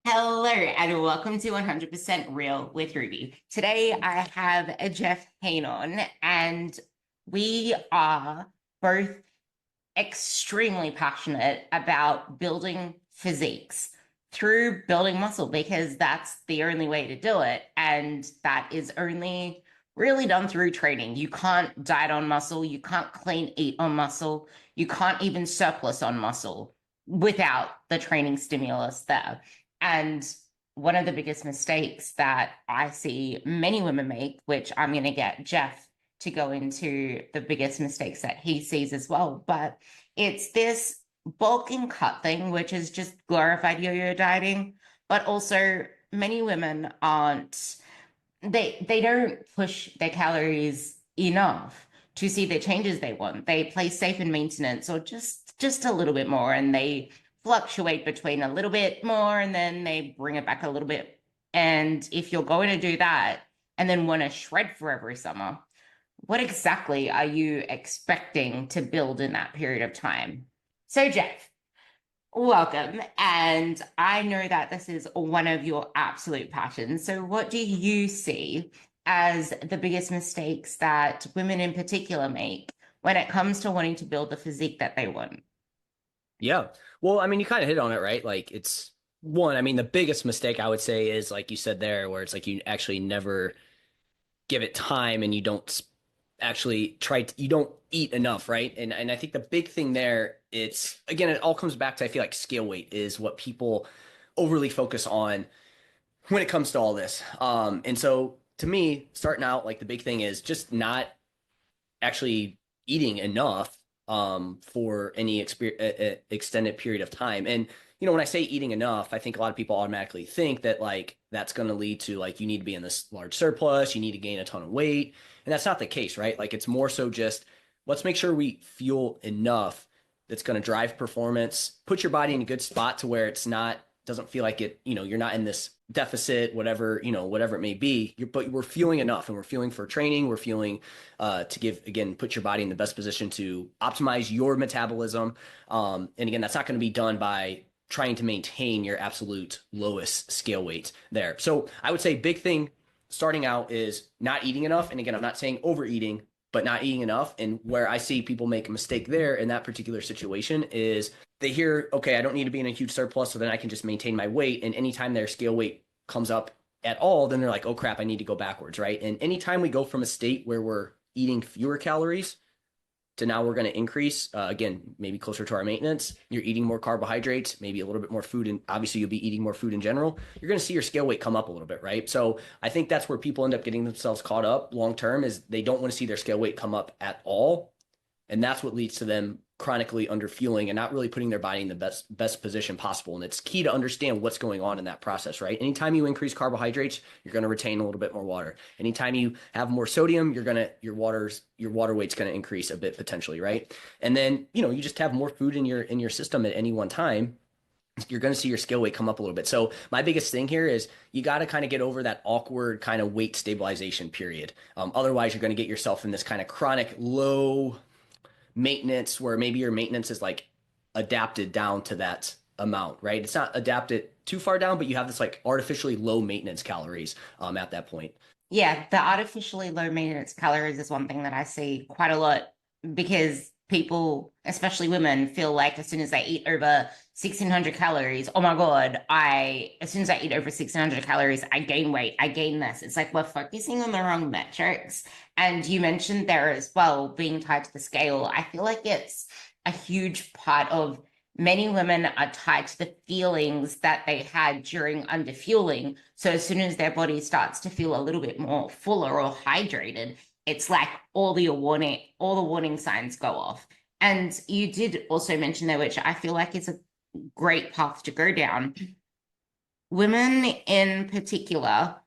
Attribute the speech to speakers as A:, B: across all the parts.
A: Hello and welcome to 100% Real with Ruby. Today I have a Jeff Hoehn on, and we are both extremely passionate about building physiques through building muscle because that's the only way to do it. And that is only really done through training. You can't diet on muscle, you can't clean eat on muscle, you can't even surplus on muscle without the training stimulus there. And one of the biggest mistakes that I see many women make, which I'm going to get Jeff to go into the biggest mistakes that he sees as well, but it's this bulk and cut thing, which is just glorified yo-yo dieting, but also many women aren't, they don't push their calories enough to see the changes they want. They play safe in maintenance or just a little bit more, and they fluctuate between a little bit more and then they bring it back a little bit. And if you're going to do that and then want to shred for every summer, what exactly are you expecting to build in that period of time? So, Jeff, welcome. And I know that this is one of your absolute passions. So, what do you see as the biggest mistakes that women in particular make when it comes to wanting to build the physique that they want?
B: Yeah. Well, I mean, you kind of hit on it, right? Like it's one, I mean, the biggest mistake I would say is like you said there, where it's like you actually never give it time and you don't actually you don't eat enough, right? And I think the big thing there, it's again, it all comes back to I feel like scale weight is what people overly focus on when it comes to all this. And so to me, starting out, like the big thing is just not actually eating enough for any extended period of time. And when I say eating enough, I think a lot of people automatically think that like that's going to lead to like you need to be in this large surplus, you need to gain a ton of weight, and that's not the case, right? Like it's more so just let's make sure we fuel enough that's going to drive performance, put your body in a good spot to where it's not doesn't feel like it, you're not in this deficit, whatever, whatever it may be. But we're fueling enough and we're fueling for training. We're fueling to give, again, put your body in the best position to optimize your metabolism. And again, that's not going to be done by trying to maintain your absolute lowest scale weight there. So I would say big thing starting out is not eating enough. And again, I'm not saying overeating, but not eating enough. And where I see people make a mistake there in that particular situation is they hear, okay, I don't need to be in a huge surplus, so then I can just maintain my weight. And anytime their scale weight comes up at all, then they're like, oh crap, I need to go backwards, right? And anytime we go from a state where we're eating fewer calories to now we're going to increase, again, maybe closer to our maintenance, you're eating more carbohydrates, maybe a little bit more food, and obviously you'll be eating more food in general, you're going to see your scale weight come up a little bit, right? So I think that's where people end up getting themselves caught up long term is they don't want to see their scale weight come up at all. And that's what leads to them chronically underfueling and not really putting their body in the best position possible. And it's key to understand what's going on in that process, right? Anytime you increase carbohydrates, you're going to retain a little bit more water. Anytime you have more sodium, your water weight's going to increase a bit potentially, right? And then, you just have more food in your system at any one time. You're going to see your scale weight come up a little bit. So my biggest thing here is you got to kind of get over that awkward kind of weight stabilization period. Otherwise, you're going to get yourself in this kind of chronic low maintenance where maybe your maintenance is like adapted down to that amount, right? It's not adapted too far down, but you have this like artificially low maintenance calories at that point.
A: Yeah, the artificially low maintenance calories is one thing that I see quite a lot because people, especially women, feel like as soon as they eat over 1600 calories, oh my God, as soon as I eat over 1600 calories, I gain weight, I gain this. It's like we're focusing on the wrong metrics. And you mentioned there as well, being tied to the scale. I feel like it's a huge part of many women are tied to the feelings that they had during underfueling. So as soon as their body starts to feel a little bit more fuller or hydrated, it's like all the warning signs go off. And you did also mention there, which I feel like is a great path to go down. Women in particular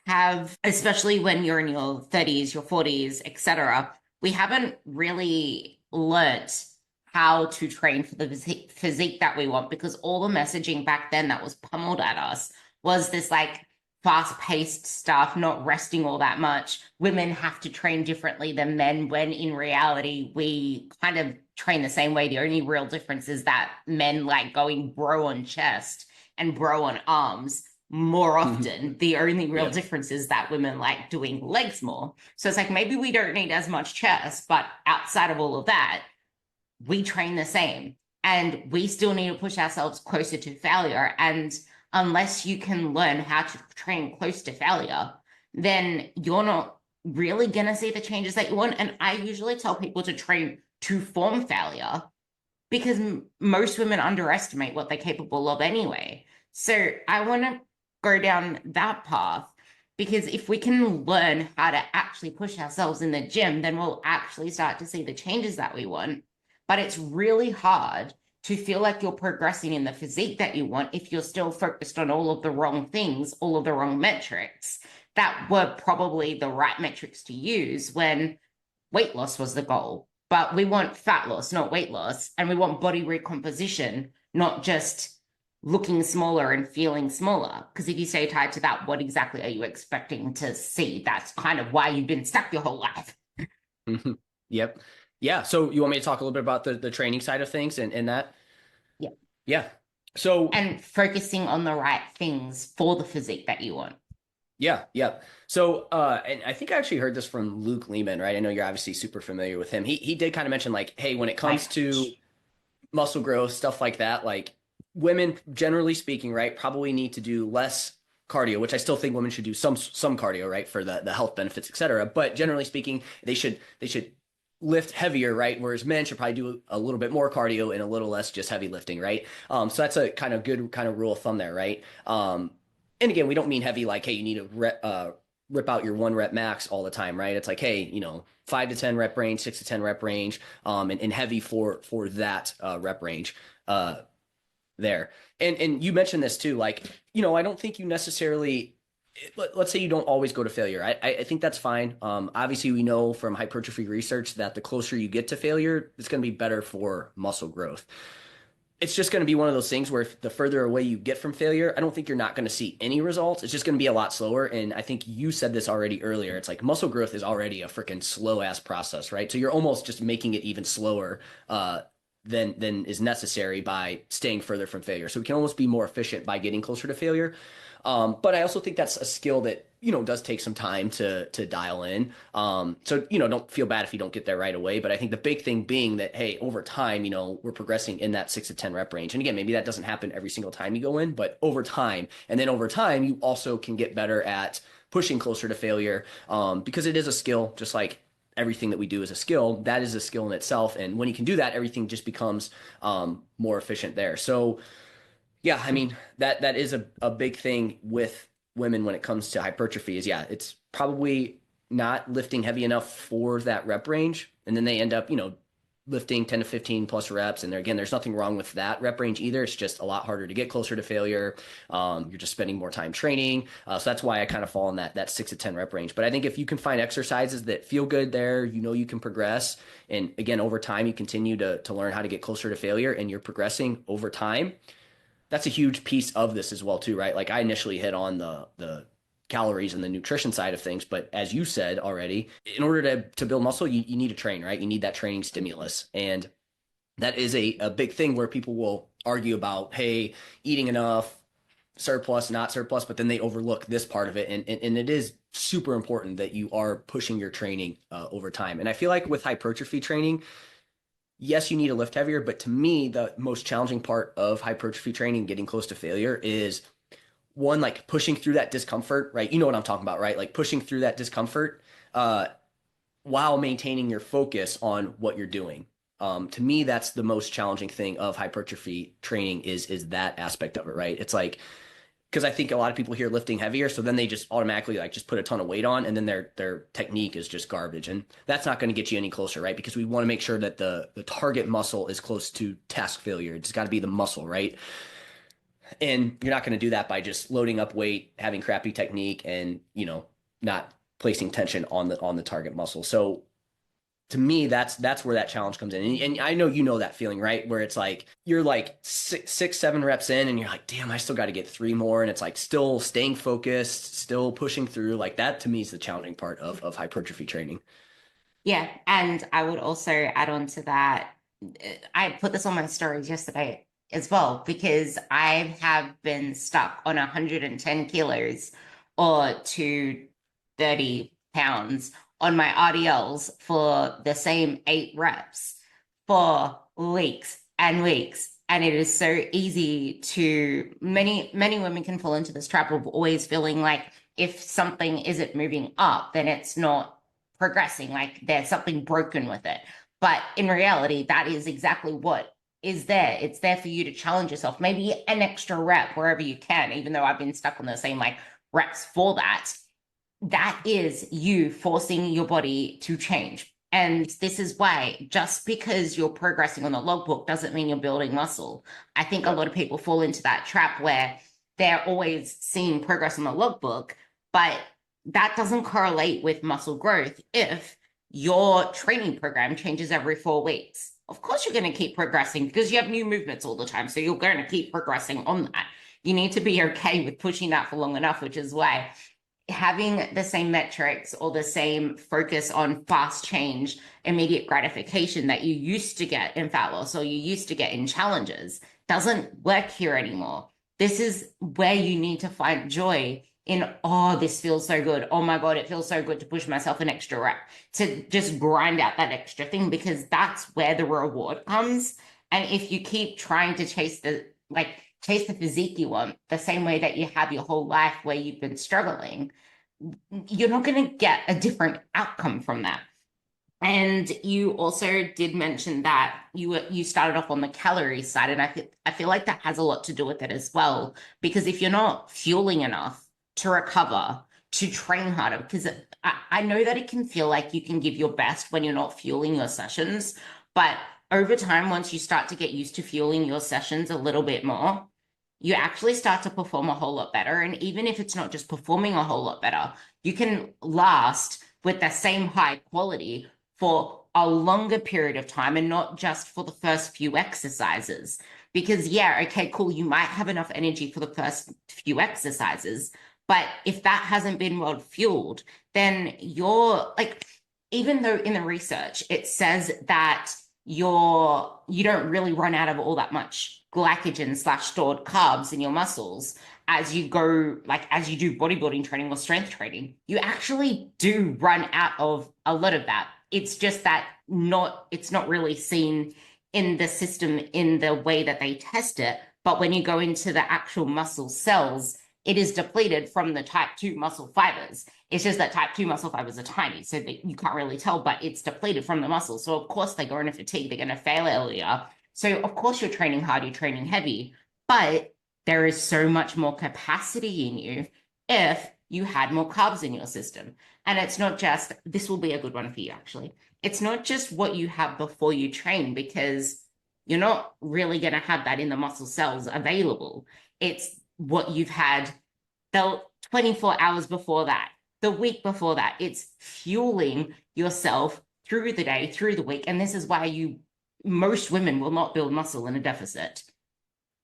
A: have, especially when you're in your 30s, your 40s, etc., we haven't really learnt how to train for the physique that we want because all the messaging back then that was pummeled at us was this like fast-paced stuff, not resting all that much. Women have to train differently than men, when in reality, we kind of train the same way. The only real difference is that men like going bro on chest and bro on arms more often. The only real
B: Yeah.
A: difference is that women like doing legs more. So it's like maybe we don't need as much chest, but outside of all of that, we train the same and we still need to push ourselves closer to failure. And unless you can learn how to train close to failure, then you're not really going to see the changes that you want. And I usually tell people to train to form failure because most women underestimate what they're capable of anyway. So I want to go down that path because if we can learn how to actually push ourselves in the gym, then we'll actually start to see the changes that we want. But it's really hard to feel like you're progressing in the physique that you want if you're still focused on all of the wrong things, all of the wrong metrics that were probably the right metrics to use when weight loss was the goal. But we want fat loss, not weight loss. And we want body recomposition, not just looking smaller and feeling smaller. Because if you stay tied to that, what exactly are you expecting to see? That's kind of why you've been stuck your whole life.
B: Yep. Yeah. So you want me to talk a little bit about the training side of things and that?
A: Yeah.
B: Yeah. So
A: And focusing on the right things for the physique that you want.
B: yeah, yeah. So and I think I actually heard this from Luke Lehman, right? I know you're obviously super familiar with him. He did kind of mention like, hey, when it
A: My
B: comes to
A: coach.
B: muscle growth, stuff like that, like women, generally speaking, right, probably need to do less cardio, which I still think women should do some cardio, right, for the health benefits, et cetera. But generally speaking, they should lift heavier, right? Whereas men should probably do a little bit more cardio and a little less just heavy lifting, right? So that's a kind of good kind of rule of thumb there, right? And again, we don't mean heavy like, hey, you need to rip out your 1 rep max all the time, right? It's like, hey, 5 to 10 rep range, 6 to 10 rep range, and heavy for that rep range there. And you mentioned this too, like, I don't think you necessarily let's say you don't always go to failure. I think that's fine. Obviously, we know from hypertrophy research that the closer you get to failure, it's going to be better for muscle growth. It's just going to be one of those things where if the further away you get from failure, I don't think you're not going to see any results. It's just going to be a lot slower. And I think you said this already earlier. It's like muscle growth is already a freaking slow ass process, right? So you're almost just making it even slower than is necessary by staying further from failure. So we can almost be more efficient by getting closer to failure. But I also think that's a skill that does take some time to dial in. So don't feel bad if you don't get there right away. But I think the big thing being that hey, over time, we're progressing in that 6 to 10 rep range. And again, maybe that doesn't happen every single time you go in, but over time, and then over time, you also can get better at pushing closer to failure because it is a skill, just like everything that we do is a skill. That is a skill in itself, and when you can do that, everything just becomes more efficient there. So yeah, I mean that is a big thing with women when it comes to hypertrophy is yeah, it's probably not lifting heavy enough for that rep range. And then they end up, lifting 10 to 15 plus reps. And there again, there's nothing wrong with that rep range either. It's just a lot harder to get closer to failure. You're just spending more time training. So that's why I kind of fall in that 6 to 10 rep range. But I think if you can find exercises that feel good there, you can progress. And again, over time, you continue to learn how to get closer to failure and you're progressing over time. That's a huge piece of this as well too, right? Like I initially hit on the calories and the nutrition side of things, but as you said already, in order to build muscle, you need to train, right? You need that training stimulus. And that is a big thing where people will argue about, hey, eating enough, surplus, not surplus, but then they overlook this part of it. And it is super important that you are pushing your training over time. And I feel like with hypertrophy training, yes, you need to lift heavier, but to me, the most challenging part of hypertrophy training, getting close to failure, is one, like pushing through that discomfort, right? You know what I'm talking about, right? Like pushing through that discomfort uh, while maintaining your focus on what you're doing. To me, that's the most challenging thing of hypertrophy training is that aspect of it, right? It's like because I think a lot of people hear lifting heavier, so then they just automatically like just put a ton of weight on, and then their technique is just garbage, and that's not going to get you any closer, right? Because we want to make sure that the target muscle is close to task failure. It's got to be the muscle, right? And you're not going to do that by just loading up weight, having crappy technique, and not placing tension on the target muscle. So to me, that's where that challenge comes in. And I know that feeling, right? Where it's like you're like 6, 7 reps in, and you're like, damn, I still got to get 3 more, and it's like still staying focused, still pushing through. Like that to me is the challenging part of hypertrophy training.
A: Yeah. And I would also add on to that. I put this on my stories yesterday. as well, because I have been stuck on 110 kilos or 230 pounds on my RDLs for the same 8 reps for weeks and weeks. And it is so easy to, many women can fall into this trap of always feeling like if something isn't moving up, then it's not progressing, like there's something broken with it. But in reality, that is exactly what is there. It's there for you to challenge yourself, maybe an extra rep wherever you can, even though I've been stuck on the same like reps for that. That is you forcing your body to change. And this is why just because you're progressing on the logbook doesn't mean you're building muscle. I think a
B: Yep.
A: lot of people fall into that trap where they're always seeing progress on the logbook, but that doesn't correlate with muscle growth if your training program changes every 4 weeks. Of course, you're going to keep progressing because you have new movements all the time. So you're going to keep progressing on that. You need to be okay with pushing that for long enough, which is why having the same metrics or the same focus on fast change, immediate gratification that you used to get in fat loss or you used to get in challenges doesn't work here anymore. This is where you need to find joy in, oh, this feels so good. Oh my God, it feels so good to push myself an extra rep, to just grind out that extra thing, because that's where the reward comes. And if you keep trying to chase the physique you want the same way that you have your whole life where you've been struggling, you're not going to get a different outcome from that. And you also did mention that you started off on the calorie side, and I feel like that has a lot to do with it as well. Because if you're not fueling enough to recover, to train harder, because I know that it can feel like you can give your best when you're not fueling your sessions, but over time, once you start to get used to fueling your sessions a little bit more, you actually start to perform a whole lot better. And even if it's not just performing a whole lot better, you can last with the same high quality for a longer period of time and not just for the first few exercises. Because, yeah, okay, cool, you might have enough energy for the first few exercises, but if that hasn't been well fueled, then you're like, even though in the research it says that you don't really run out of all that much glycogen slash stored carbs in your muscles as you go, like as you do bodybuilding training or strength training, you actually do run out of a lot of that. It's just that it's not really seen in the system in the way that they test it. But when you go into the actual muscle cells, it is depleted from the type 2 muscle fibers. It's just that type 2 muscle fibers are tiny, so that you can't really tell, but it's depleted from the muscle. So of course they go into fatigue, they're going to fail earlier. So of course you're training hard, you're training heavy, but there is so much more capacity in you if you had more carbs in your system. And it's not just, this will be a good one for you actually. It's not just what you have before you train, because you're not really going to have that in the muscle cells available. It's what you've had the 24 hours before that, the week before that. It's fueling yourself through the day, through the week. And this is why most women will not build muscle in a deficit.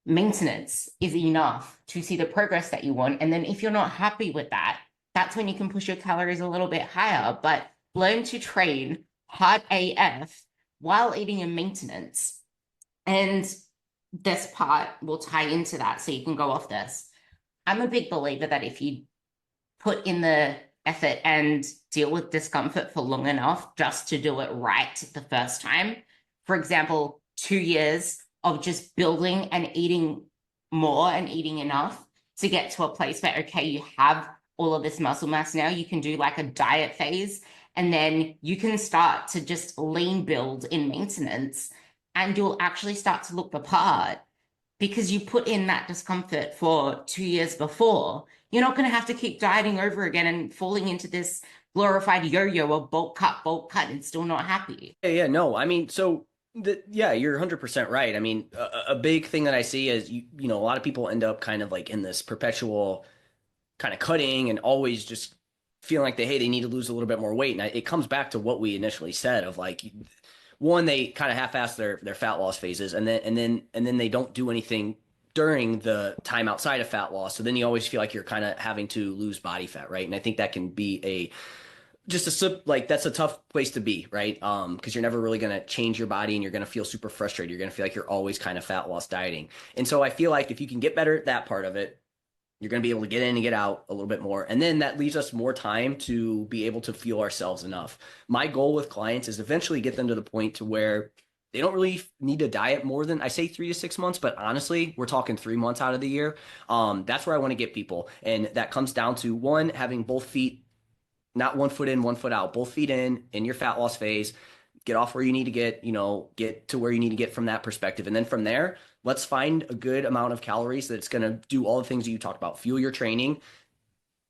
A: Maintenance is enough to see the progress that you want. And then if you're not happy with that, that's when you can push your calories a little bit higher. But learn to train hard AF while eating in maintenance. And this part will tie into that, so you can go off this. I'm a big believer that if you put in the effort and deal with discomfort for long enough just to do it right the first time, for example, 2 years of just building and eating more and eating enough to get to a place where, okay, you have all of this muscle mass now, you can do like a diet phase, and then you can start to just lean build in maintenance, and you'll actually start to look the part because you put in that discomfort for 2 years before. You're not going to have to keep dieting over again and falling into this glorified yo-yo of bulk cut, and still not happy.
B: Yeah, no, I mean, so yeah, you're 100% right. I mean, a big thing that I see is you know, a lot of people end up kind of like in this perpetual kind of cutting and always just feeling like they need to lose a little bit more weight. And it comes back to what we initially said of like, one, they kind of half-ass their fat loss phases, and then they don't do anything during the time outside of fat loss. So then you always feel like you're kind of having to lose body fat, right? And I think that can be a just like that's a tough place to be, right? Because you're never really going to change your body and you're going to feel super frustrated. You're going to feel like you're always kind of fat loss dieting. And so I feel like if you can get better at that part of it, you're going to be able to get in and get out a little bit more. And then that leaves us more time to be able to fuel ourselves enough. My goal with clients is eventually get them to the point to where they don't really need to diet more than, I say, 3 to 6 months, but honestly, we're talking 3 months out of the year. That's where I want to get people. And that comes down to one, having both feet, not one foot in, one foot out, both feet in your fat loss phase, get off where you need to get, get to where you need to get from that perspective. And then from there, let's find a good amount of calories that's going to do all the things that you talked about, fuel your training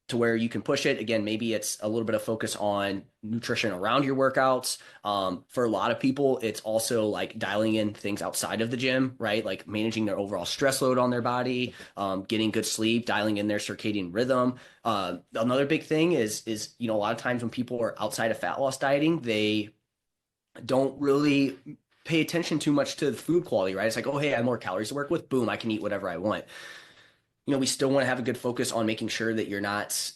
B: to where you can push it. Again, maybe it's a little bit of focus on nutrition around your workouts. For a lot of people, it's also like dialing in things outside of the gym, right? Like managing their overall stress load on their body, getting good sleep, dialing in their circadian rhythm. Another big thing is, a lot of times when people are outside of fat loss dieting, they don't really pay attention too much to the food quality, right? It's like, oh, hey, I have more calories to work with. Boom, I can eat whatever I want. We still want to have a good focus on making sure that you're not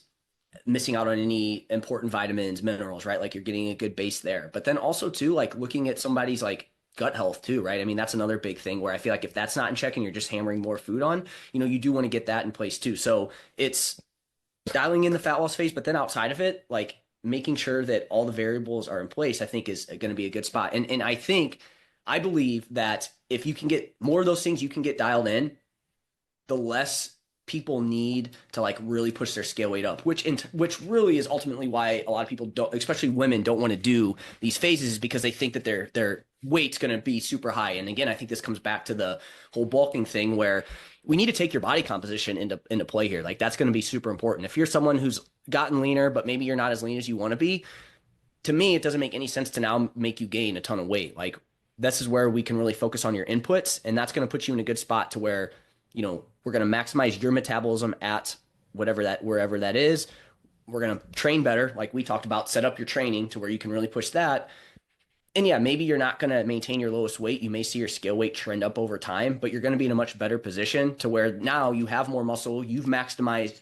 B: missing out on any important vitamins, minerals, right? Like you're getting a good base there. But then also too, like looking at somebody's like gut health too, right? I mean, that's another big thing where I feel like if that's not in check and you're just hammering more food on, you do want to get that in place too. So it's dialing in the fat loss phase, but then outside of it, like making sure that all the variables are in place, I think is going to be a good spot. And I believe that if you can get more of those things, you can get dialed in, the less people need to like really push their scale weight up, which really is ultimately why a lot of people don't, especially women, don't want to do these phases, is because they think that their weight's going to be super high. And again, I think this comes back to the whole bulking thing where we need to take your body composition into play here. Like that's going to be super important. If you're someone who's gotten leaner, but maybe you're not as lean as you want to be, to me, it doesn't make any sense to now make you gain a ton of weight. Like this is where we can really focus on your inputs, and that's going to put you in a good spot to where we're going to maximize your metabolism at wherever that is. We're going to train better, like we talked about, set up your training to where you can really push that. And yeah, maybe you're not going to maintain your lowest weight. You may see your scale weight trend up over time, but you're going to be in a much better position to where now you have more muscle, you've optimized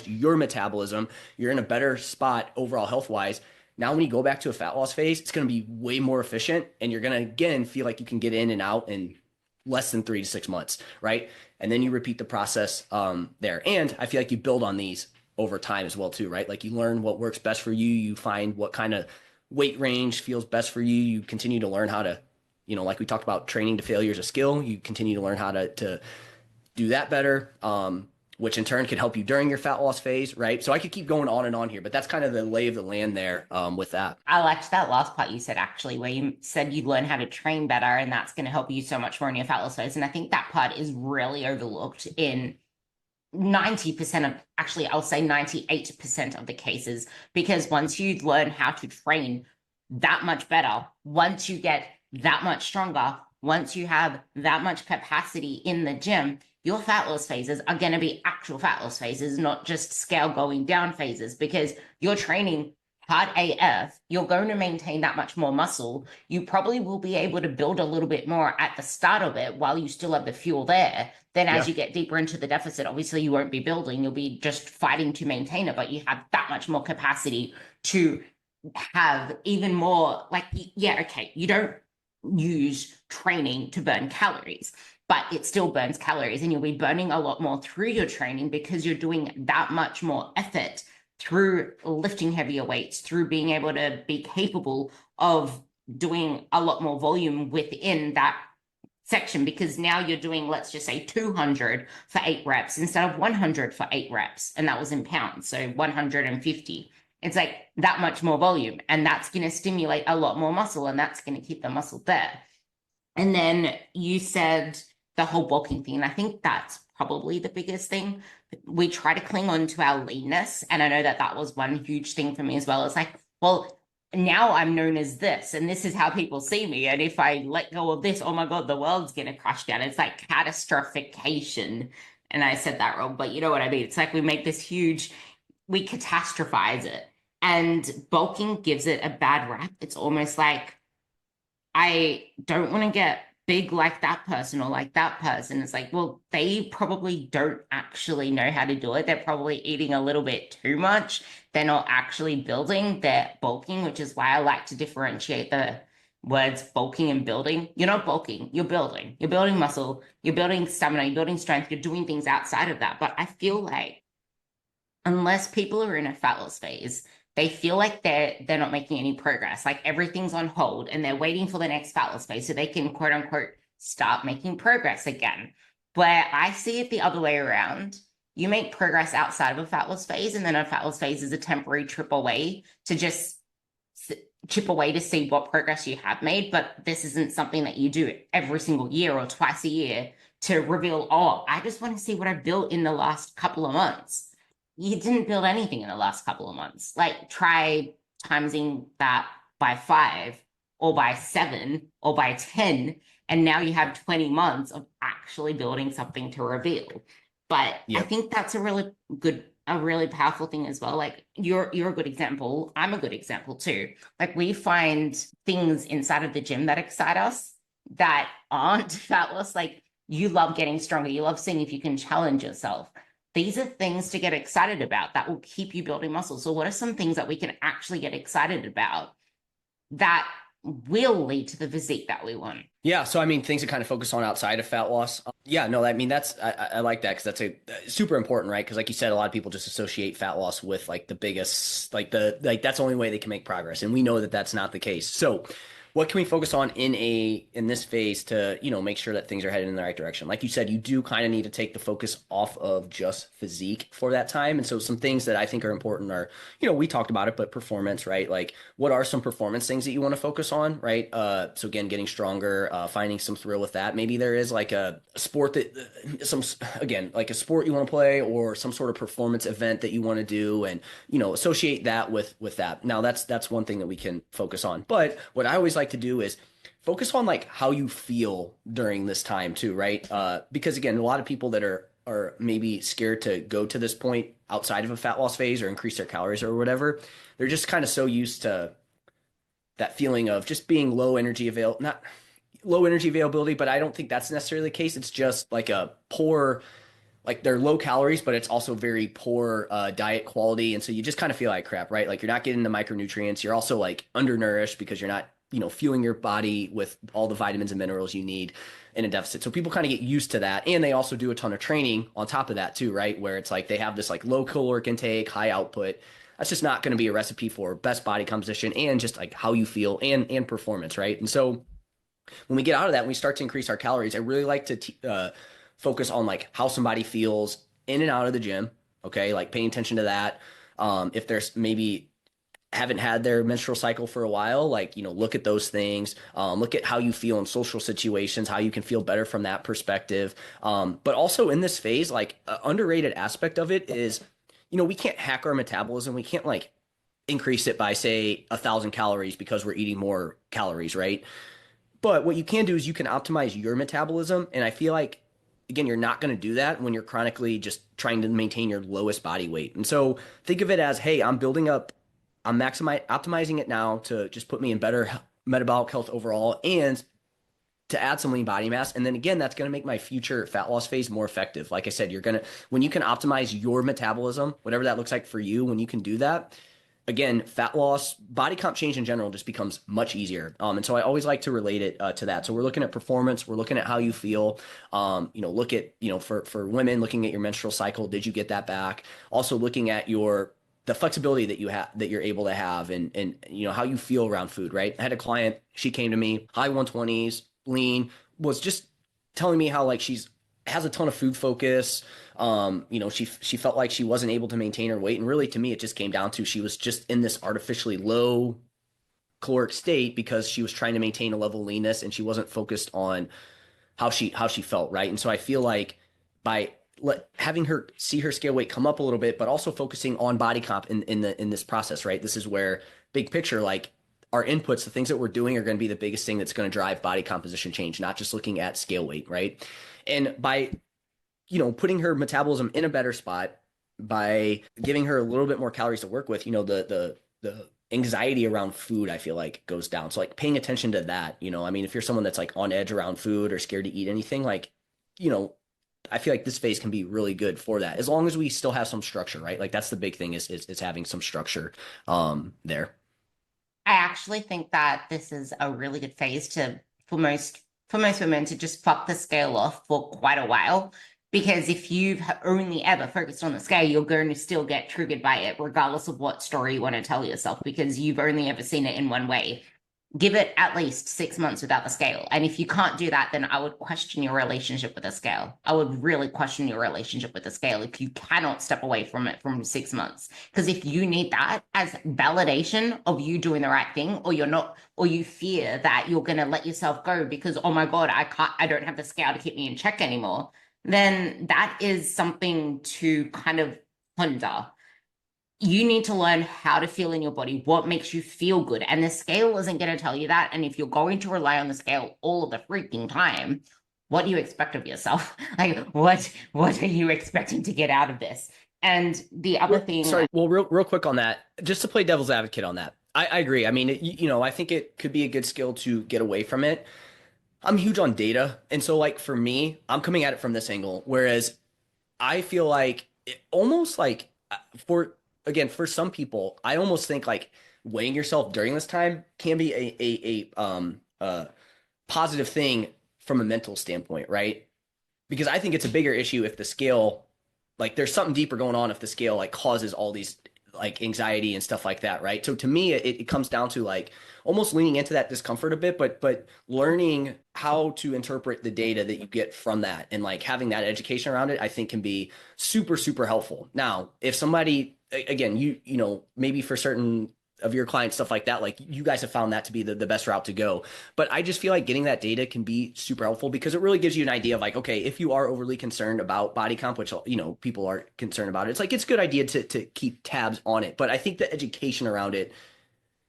B: your metabolism, you're in a better spot overall health wise. Now, when you go back to a fat loss phase, it's going to be way more efficient, and you're going to again feel like you can get in and out in less than 3 to 6 months, right? And then you repeat the process there. And I feel like you build on these over time as well too, right? Like you learn what works best for you. You find what kind of weight range feels best for you. You continue to learn how to, like we talked about, training to failure is a skill. You continue to learn how to do that better, which in turn could help you during your fat loss phase, right? So I could keep going on and on here, but that's kind of the lay of the land there with that.
A: I liked that last part you said, actually, where you said you learn how to train better, and that's going to help you so much more in your fat loss phase. And I think that part is really overlooked in 90% of, actually, I'll say 98% of the cases, because once you learn how to train that much better, once you get that much stronger, once you have that much capacity in the gym, your fat loss phases are going to be actual fat loss phases, not just scale going down phases, because you're training hard AF, you're going to maintain that much more muscle. You probably will be able to build a little bit more at the start of it while you still have the fuel there. Then as you get deeper into the deficit, obviously you won't be building, you'll be just fighting to maintain it, but you have that much more capacity to have even more, like, yeah, okay, you don't use training to burn calories, but it still burns calories, and you'll be burning a lot more through your training because you're doing that much more effort through lifting heavier weights, through being able to be capable of doing a lot more volume within that section, because now you're doing, let's just say 200 for 8 reps instead of 100 for 8 reps. And that was in pounds. So 150. It's like that much more volume, and that's going to stimulate a lot more muscle, and that's going to keep the muscle there. And then you said the whole bulking thing. And I think that's probably the biggest thing. We try to cling on to our leanness. And I know that that was one huge thing for me as well. It's like, well, now I'm known as this, and this is how people see me. And if I let go of this, oh my God, the world's going to crash down. It's like catastrophication. And I said that wrong, but you know what I mean? It's like we make this huge, we catastrophize it. And bulking gives it a bad rap. It's almost like, I don't want to get big like that person or like that person. It's like, well, they probably don't actually know how to do it. They're probably eating a little bit too much. They're not actually building, they're bulking, which is why I like to differentiate the words bulking and building. You're not bulking, you're building. You're building muscle, you're building stamina, you're building strength, you're doing things outside of that. But I feel like unless people are in a fat loss phase, they feel like they're not making any progress. Like everything's on hold and they're waiting for the next fat loss phase so they can quote unquote start making progress again. But I see it the other way around. You make progress outside of a fat loss phase, and then a fat loss phase is a temporary trip away to just chip away to see what progress you have made. But this isn't something that you do every single year or twice a year to reveal, oh, I just want to see what I've built in the last couple of months. You didn't build anything in the last couple of months. Like try timesing that by 5 or by 7 or by 10, and now you have 20 months of actually building something to reveal. But I
B: Yep.
A: think that's a really powerful thing as well. Like you're a good example. I'm a good example too. Like we find things inside of the gym that excite us that aren't fat loss. Like you love getting stronger. You love seeing if you can challenge yourself. These are things to get excited about that will keep you building muscle. So what are some things that we can actually get excited about that will lead to the physique that we want?
B: Yeah, so I mean, things to kind of focus on outside of fat loss. Yeah, no, I mean that's I like that because that's a super important, right? Because like you said, a lot of people just associate fat loss with like the biggest, like that's the only way they can make progress, and we know that that's not the case. So, what can we focus on in this phase to make sure that things are headed in the right direction? Like you said, you do kind of need to take the focus off of just physique for that time, and so some things that I think are important are we talked about it, but performance, right? Like what are some performance things that you want to focus on, right? So again, getting stronger, finding some thrill with that. Maybe there is like a sport that again, like a sport you want to play or some sort of performance event that you want to do, and associate that with that. Now that's one thing that we can focus on. But what I always like to do is focus on like how you feel during this time too, right? Because again, a lot of people that are maybe scared to go to this point outside of a fat loss phase or increase their calories or whatever. They're just kind of so used to that feeling of just being not low energy availability, but I don't think that's necessarily the case. It's just like a poor, like they're low calories, but it's also very poor diet quality. And so you just kind of feel like crap, right? Like you're not getting the micronutrients. You're also like undernourished because you're not, fueling your body with all the vitamins and minerals you need in a deficit. So people kind of get used to that. And they also do a ton of training on top of that too, right? Where it's like they have this like low caloric intake, high output. That's just not going to be a recipe for best body composition and just like how you feel and performance, right? And so when we get out of that, when we start to increase our calories, I really like to focus on like how somebody feels in and out of the gym. Okay, like paying attention to that. If there's maybe haven't had their menstrual cycle for a while, like look at those things. Look at how you feel in social situations, how you can feel better from that perspective. But also in this phase, like an underrated aspect of it is, we can't hack our metabolism. We can't like increase it by say 1,000 calories because we're eating more calories, right? But what you can do is you can optimize your metabolism. And I feel like, again, you're not going to do that when you're chronically just trying to maintain your lowest body weight. And so think of it as, hey, I'm optimizing it now to just put me in better metabolic health overall and to add some lean body mass. And then again, that's going to make my future fat loss phase more effective. Like I said, when you can optimize your metabolism, whatever that looks like for you, when you can do that, again, fat loss, body comp change in general just becomes much easier. And so I always like to relate it to that. So we're looking at performance, we're looking at how you feel. Look at for women, looking at your menstrual cycle, did you get that back? Also looking at the flexibility that you're able to have, and how you feel around food. Right? I had a client, she came to me, high 120s, lean, was just telling me how like she's has a ton of food focus. She felt like she wasn't able to maintain her weight, and really to me it just came down to she was just in this artificially low caloric state because she was trying to maintain a level of leanness and she wasn't focused on how she felt, right? And so I feel like by having her see her scale weight come up a little bit, but also focusing on body comp in this process, right? This is where big picture, like our inputs, the things that we're doing are going to be the biggest thing that's going to drive body composition change, not just looking at scale weight, right? And by putting her metabolism in a better spot by giving her a little bit more calories to work with, the anxiety around food, I feel like goes down. So like paying attention to that, I mean, if you're someone that's like on edge around food or scared to eat anything, like, you know, I feel like this phase can be really good for that as long as we still have some structure, right? Like that's the big thing is having some structure there.
A: I actually think that this is a really good phase to for most for most women to just fuck the scale off for quite a while. Because if you've only ever focused on the scale, you're going to still get triggered by it, regardless of what story you want to tell yourself, because you've only ever seen it in one way. Give it at least 6 months without the scale. And if you can't do that, then I would question your relationship with the scale. I would really question your relationship with the scale if you cannot step away from it from 6 months. Because if you need that as validation of you doing the right thing, or you're not, or you fear that you're going to let yourself go because, oh my God, I don't have the scale to keep me in check anymore, then that is something to kind of ponder. You need to learn how to feel in your body, what makes you feel good. And the scale isn't going to tell you that. And if you're going to rely on the scale all of the freaking time, what do you expect of yourself? Like, what are you expecting to get out of this? And the other thing,
B: Sorry, well, real quick on that, just to play devil's advocate on that. I agree. I mean, I think it could be a good skill to get away from it. I'm huge on data. And so like for me, I'm coming at it from this angle, whereas I feel like almost like for again for some people, I almost think like weighing yourself during this time can be a positive thing from a mental standpoint, right? Because I think it's a bigger issue if the scale, like there's something deeper going on if the scale like causes all these like anxiety and stuff like that, right? So to me, it comes down to like almost leaning into that discomfort a bit, but learning how to interpret the data that you get from that and like having that education around it, I think can be super, super helpful. Now, if somebody again, maybe for certain of your clients, stuff like that, like you guys have found that to be the best route to go. But I just feel like getting that data can be super helpful because it really gives you an idea of like, okay, if you are overly concerned about body comp, which, people are concerned about it, it's like, it's a good idea to keep tabs on it. But I think the education around it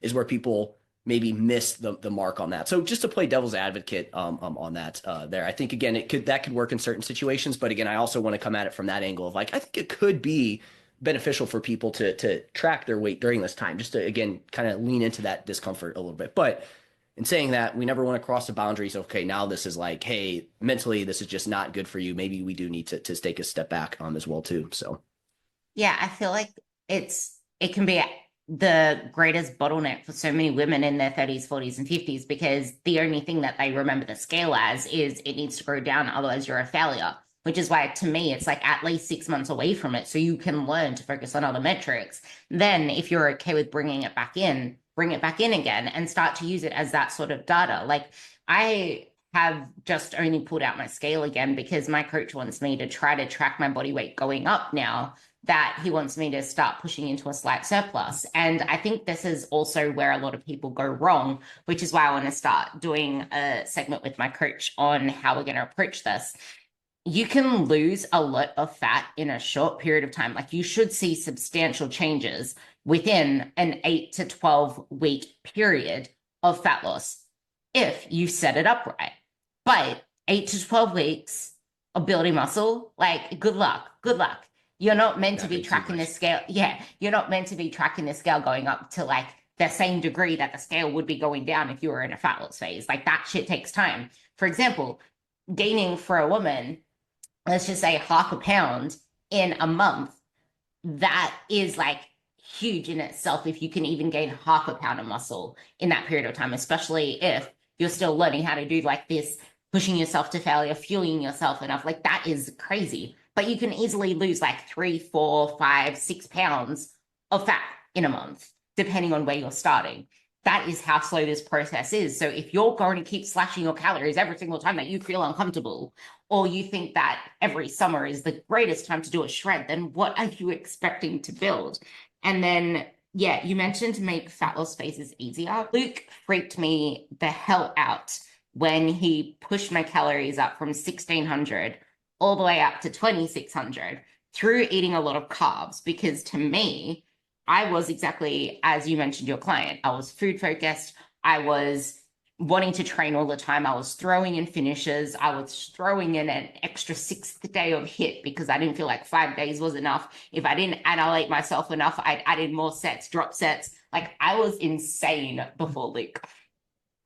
B: is where people maybe miss the mark on that. So just to play devil's advocate on that there, I think again that could work in certain situations, but again I also want to come at it from that angle of like I think it could be beneficial for people to track their weight during this time, just to again kind of lean into that discomfort a little bit. But in saying that, we never want to cross the boundaries. Okay, now this is like, hey, mentally this is just not good for you. Maybe we do need to take a step back as well too. So
A: yeah, I feel like it can be the greatest bottleneck for so many women in their 30s, 40s, and 50s because the only thing that they remember the scale as is it needs to go down, otherwise you're a failure. Which is why, to me, it's like at least 6 months away from it, so you can learn to focus on other metrics. Then, if you're okay with bringing it back in, bring it back in again and start to use it as that sort of data. Like I have just only pulled out my scale again because my coach wants me to try to track my body weight going up now that he wants me to start pushing into a slight surplus. And I think this is also where a lot of people go wrong, which is why I want to start doing a segment with my coach on how we're going to approach this. You can lose a lot of fat in a short period of time. Like you should see substantial changes within an 8 to 12 week period of fat loss if you set it up right. But 8 to 12 weeks of building muscle, like good luck, good luck. You're not meant to be
B: nothing too
A: tracking the
B: much.
A: scale. Yeah, you're not meant to be tracking the scale going up to like the same degree that the scale would be going down if you were in a fat loss phase. Like that shit takes time. For example, gaining for a woman, let's just say half a pound in a month, that is like huge in itself if you can even gain half a pound of muscle in that period of time, especially if you're still learning how to do like this, pushing yourself to failure, fueling yourself enough. Like that is crazy. But you can easily lose like 3, 4, 5, 6 pounds of fat in a month, depending on where you're starting. That is how slow this process is. So if you're going to keep slashing your calories every single time that you feel uncomfortable, or you think that every summer is the greatest time to do a shred, then what are you expecting to build? And then, yeah, you mentioned to make fat loss phases easier. Luke freaked me the hell out when he pushed my calories up from 1600 all the way up to 2600 through eating a lot of carbs, because to me, I was exactly as you mentioned your client. I was food focused. I was wanting to train all the time. I was throwing in finishes. I was throwing in an extra sixth day of hit because I didn't feel like 5 days was enough. If I didn't annihilate myself enough, I'd add in more sets, drop sets. Like I was insane before Luke.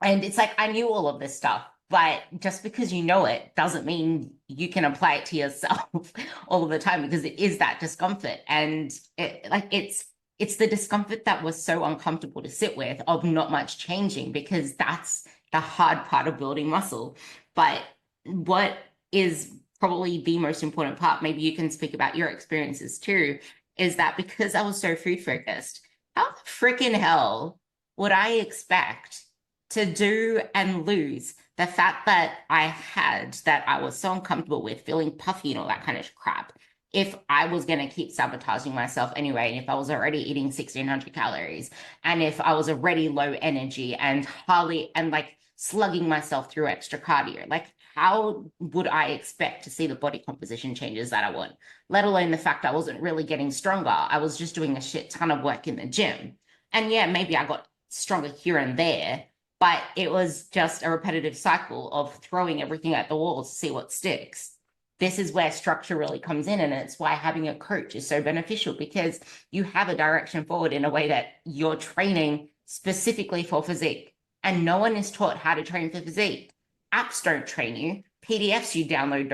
A: And it's like I knew all of this stuff, but just because you know it doesn't mean you can apply it to yourself all of the time because it is that discomfort. And it's the discomfort that was so uncomfortable to sit with of not much changing because that's the hard part of building muscle. But what is probably the most important part, maybe you can speak about your experiences too, is that because I was so food focused, how the freaking hell would I expect to do and lose the fat that I had that I was so uncomfortable with, feeling puffy and all that kind of crap, if I was going to keep sabotaging myself anyway, and if I was already eating 1600 calories, and if I was already low energy and hardly, and like slugging myself through extra cardio, like how would I expect to see the body composition changes that I want? Let alone the fact I wasn't really getting stronger. I was just doing a shit ton of work in the gym. And yeah, maybe I got stronger here and there, but it was just a repetitive cycle of throwing everything at the wall to see what sticks. This is where structure really comes in, and it's why having a coach is so beneficial because you have a direction forward in a way that you're training specifically for physique, and no one is taught how to train for physique. Apps don't train you, PDFs you download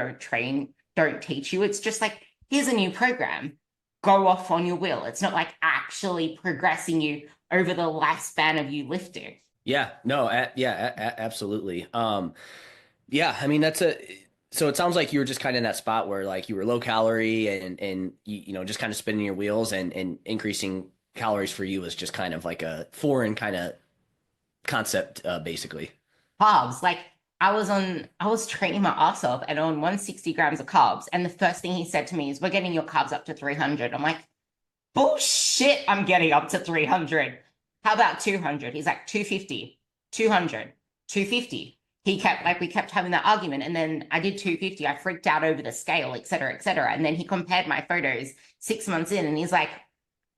A: don't teach you. It's just like, here's a new program, go off on your will. It's not like actually progressing you over the lifespan of you lifting.
B: Yeah, no, absolutely. Yeah, I mean so it sounds like you were just kind of in that spot where like you were low calorie and you know just kind of spinning your wheels and increasing calories for you was just kind of like a foreign kind of concept, basically.
A: Carbs. Like I was training my ass off and on 160 grams of carbs. And the first thing he said to me is, we're getting your carbs up to 300. I'm like, bullshit, I'm getting up to 300. How about 200? He's like, 250, 200, 250. He kept, like, we kept having that argument. And then I did 250. I freaked out over the scale, et cetera, et cetera. And then he compared my photos 6 months in and he's like,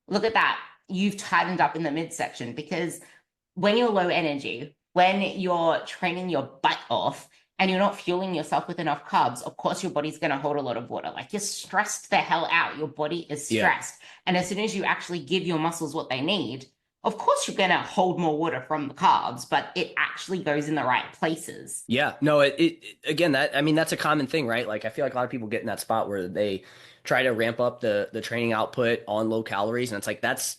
A: look at that. You've tightened up in the midsection because when you're low energy, when you're training your butt off and you're not fueling yourself with enough carbs, of course, your body's going to hold a lot of water. Like you're stressed the hell out. Your body is
B: Yeah.
A: stressed. And as soon as you actually give your muscles what they need, of course, you're going to hold more water from the carbs, but it actually goes in the right places.
B: Yeah, no, again, that, I mean, that's a common thing, right? Like I feel like a lot of people get in that spot where they try to ramp up the training output on low calories, and it's like that's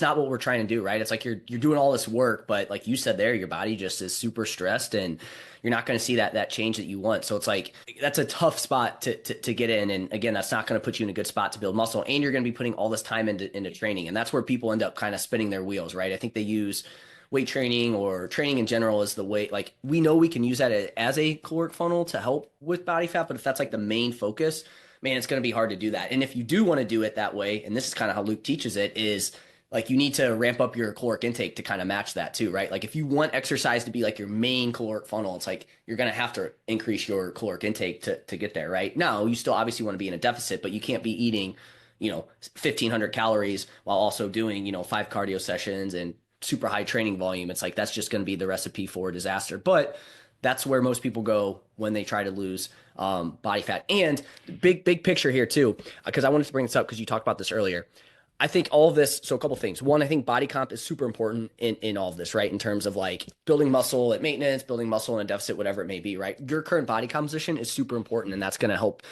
B: not what we're trying to do, right? It's like you're doing all this work, but like you said there, your body just is super stressed and you're not going to see that change that you want. So it's like that's a tough spot to get in, and again, that's not going to put you in a good spot to build muscle, and you're going to be putting all this time into training, and that's where people end up kind of spinning their wheels, right? I think they use weight training or training in general is the way, like we know we can use that as a caloric funnel to help with body fat, but if that's like the main focus, man, it's going to be hard to do that. And if you do want to do it that way, and this is kind of how Luke teaches it, is like you need to ramp up your caloric intake to kind of match that too, right? Like if you want exercise to be like your main caloric funnel, it's like you're going to have to increase your caloric intake to get there, right? Now, you still obviously want to be in a deficit, but you can't be eating, 1,500 calories while also doing, 5 cardio sessions and super high training volume. It's like that's just going to be the recipe for disaster. But that's where most people go when they try to lose body fat. And big picture here too, because I wanted to bring this up because you talked about this earlier. I think all of this, so a couple things. One, I think body comp is super important in all of this, right? In terms of like building muscle at maintenance, building muscle in a deficit, whatever it may be, right? Your current body composition is super important, and that's going to help,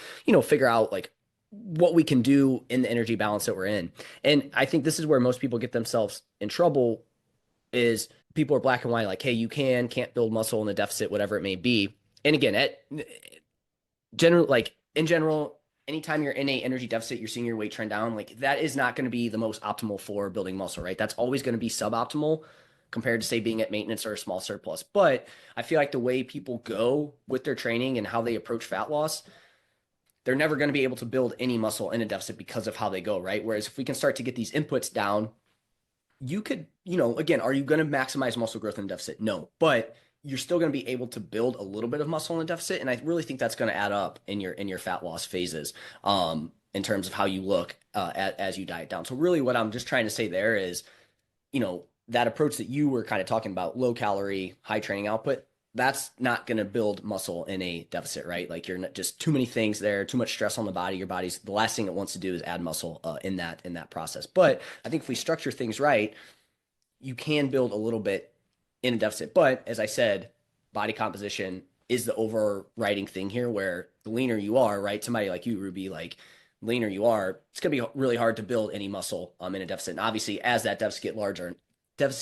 B: figure out like what we can do in the energy balance that we're in. And I think this is where most people get themselves in trouble is people are black and white, like, hey, you can't build muscle in a deficit, whatever it may be. And again, in general, anytime you're in a energy deficit, you're seeing your weight trend down, like that is not going to be the most optimal for building muscle, right? That's always going to be suboptimal compared to say being at maintenance or a small surplus. But I feel like the way people go with their training and how they approach fat loss, they're never going to be able to build any muscle in a deficit because of how they go, right? Whereas if we can start to get these inputs down, you could, again, are you going to maximize muscle growth in a deficit? No, but you're still going to be able to build a little bit of muscle in a deficit. And I really think that's going to add up in your fat loss phases, in terms of how you look, as you diet down. So really what I'm just trying to say there is, that approach that you were kind of talking about, low calorie, high training output, that's not going to build muscle in a deficit, right? Like you're not, just too many things there, too much stress on the body. Your body's, the last thing it wants to do is add muscle in that process. But I think if we structure things right, you can build a little bit in a deficit. But as I said, body composition is the overriding thing here where the leaner you are, right? Somebody like you, Ruby, like leaner you are, it's going to be really hard to build any muscle in a deficit. And obviously, as that deficit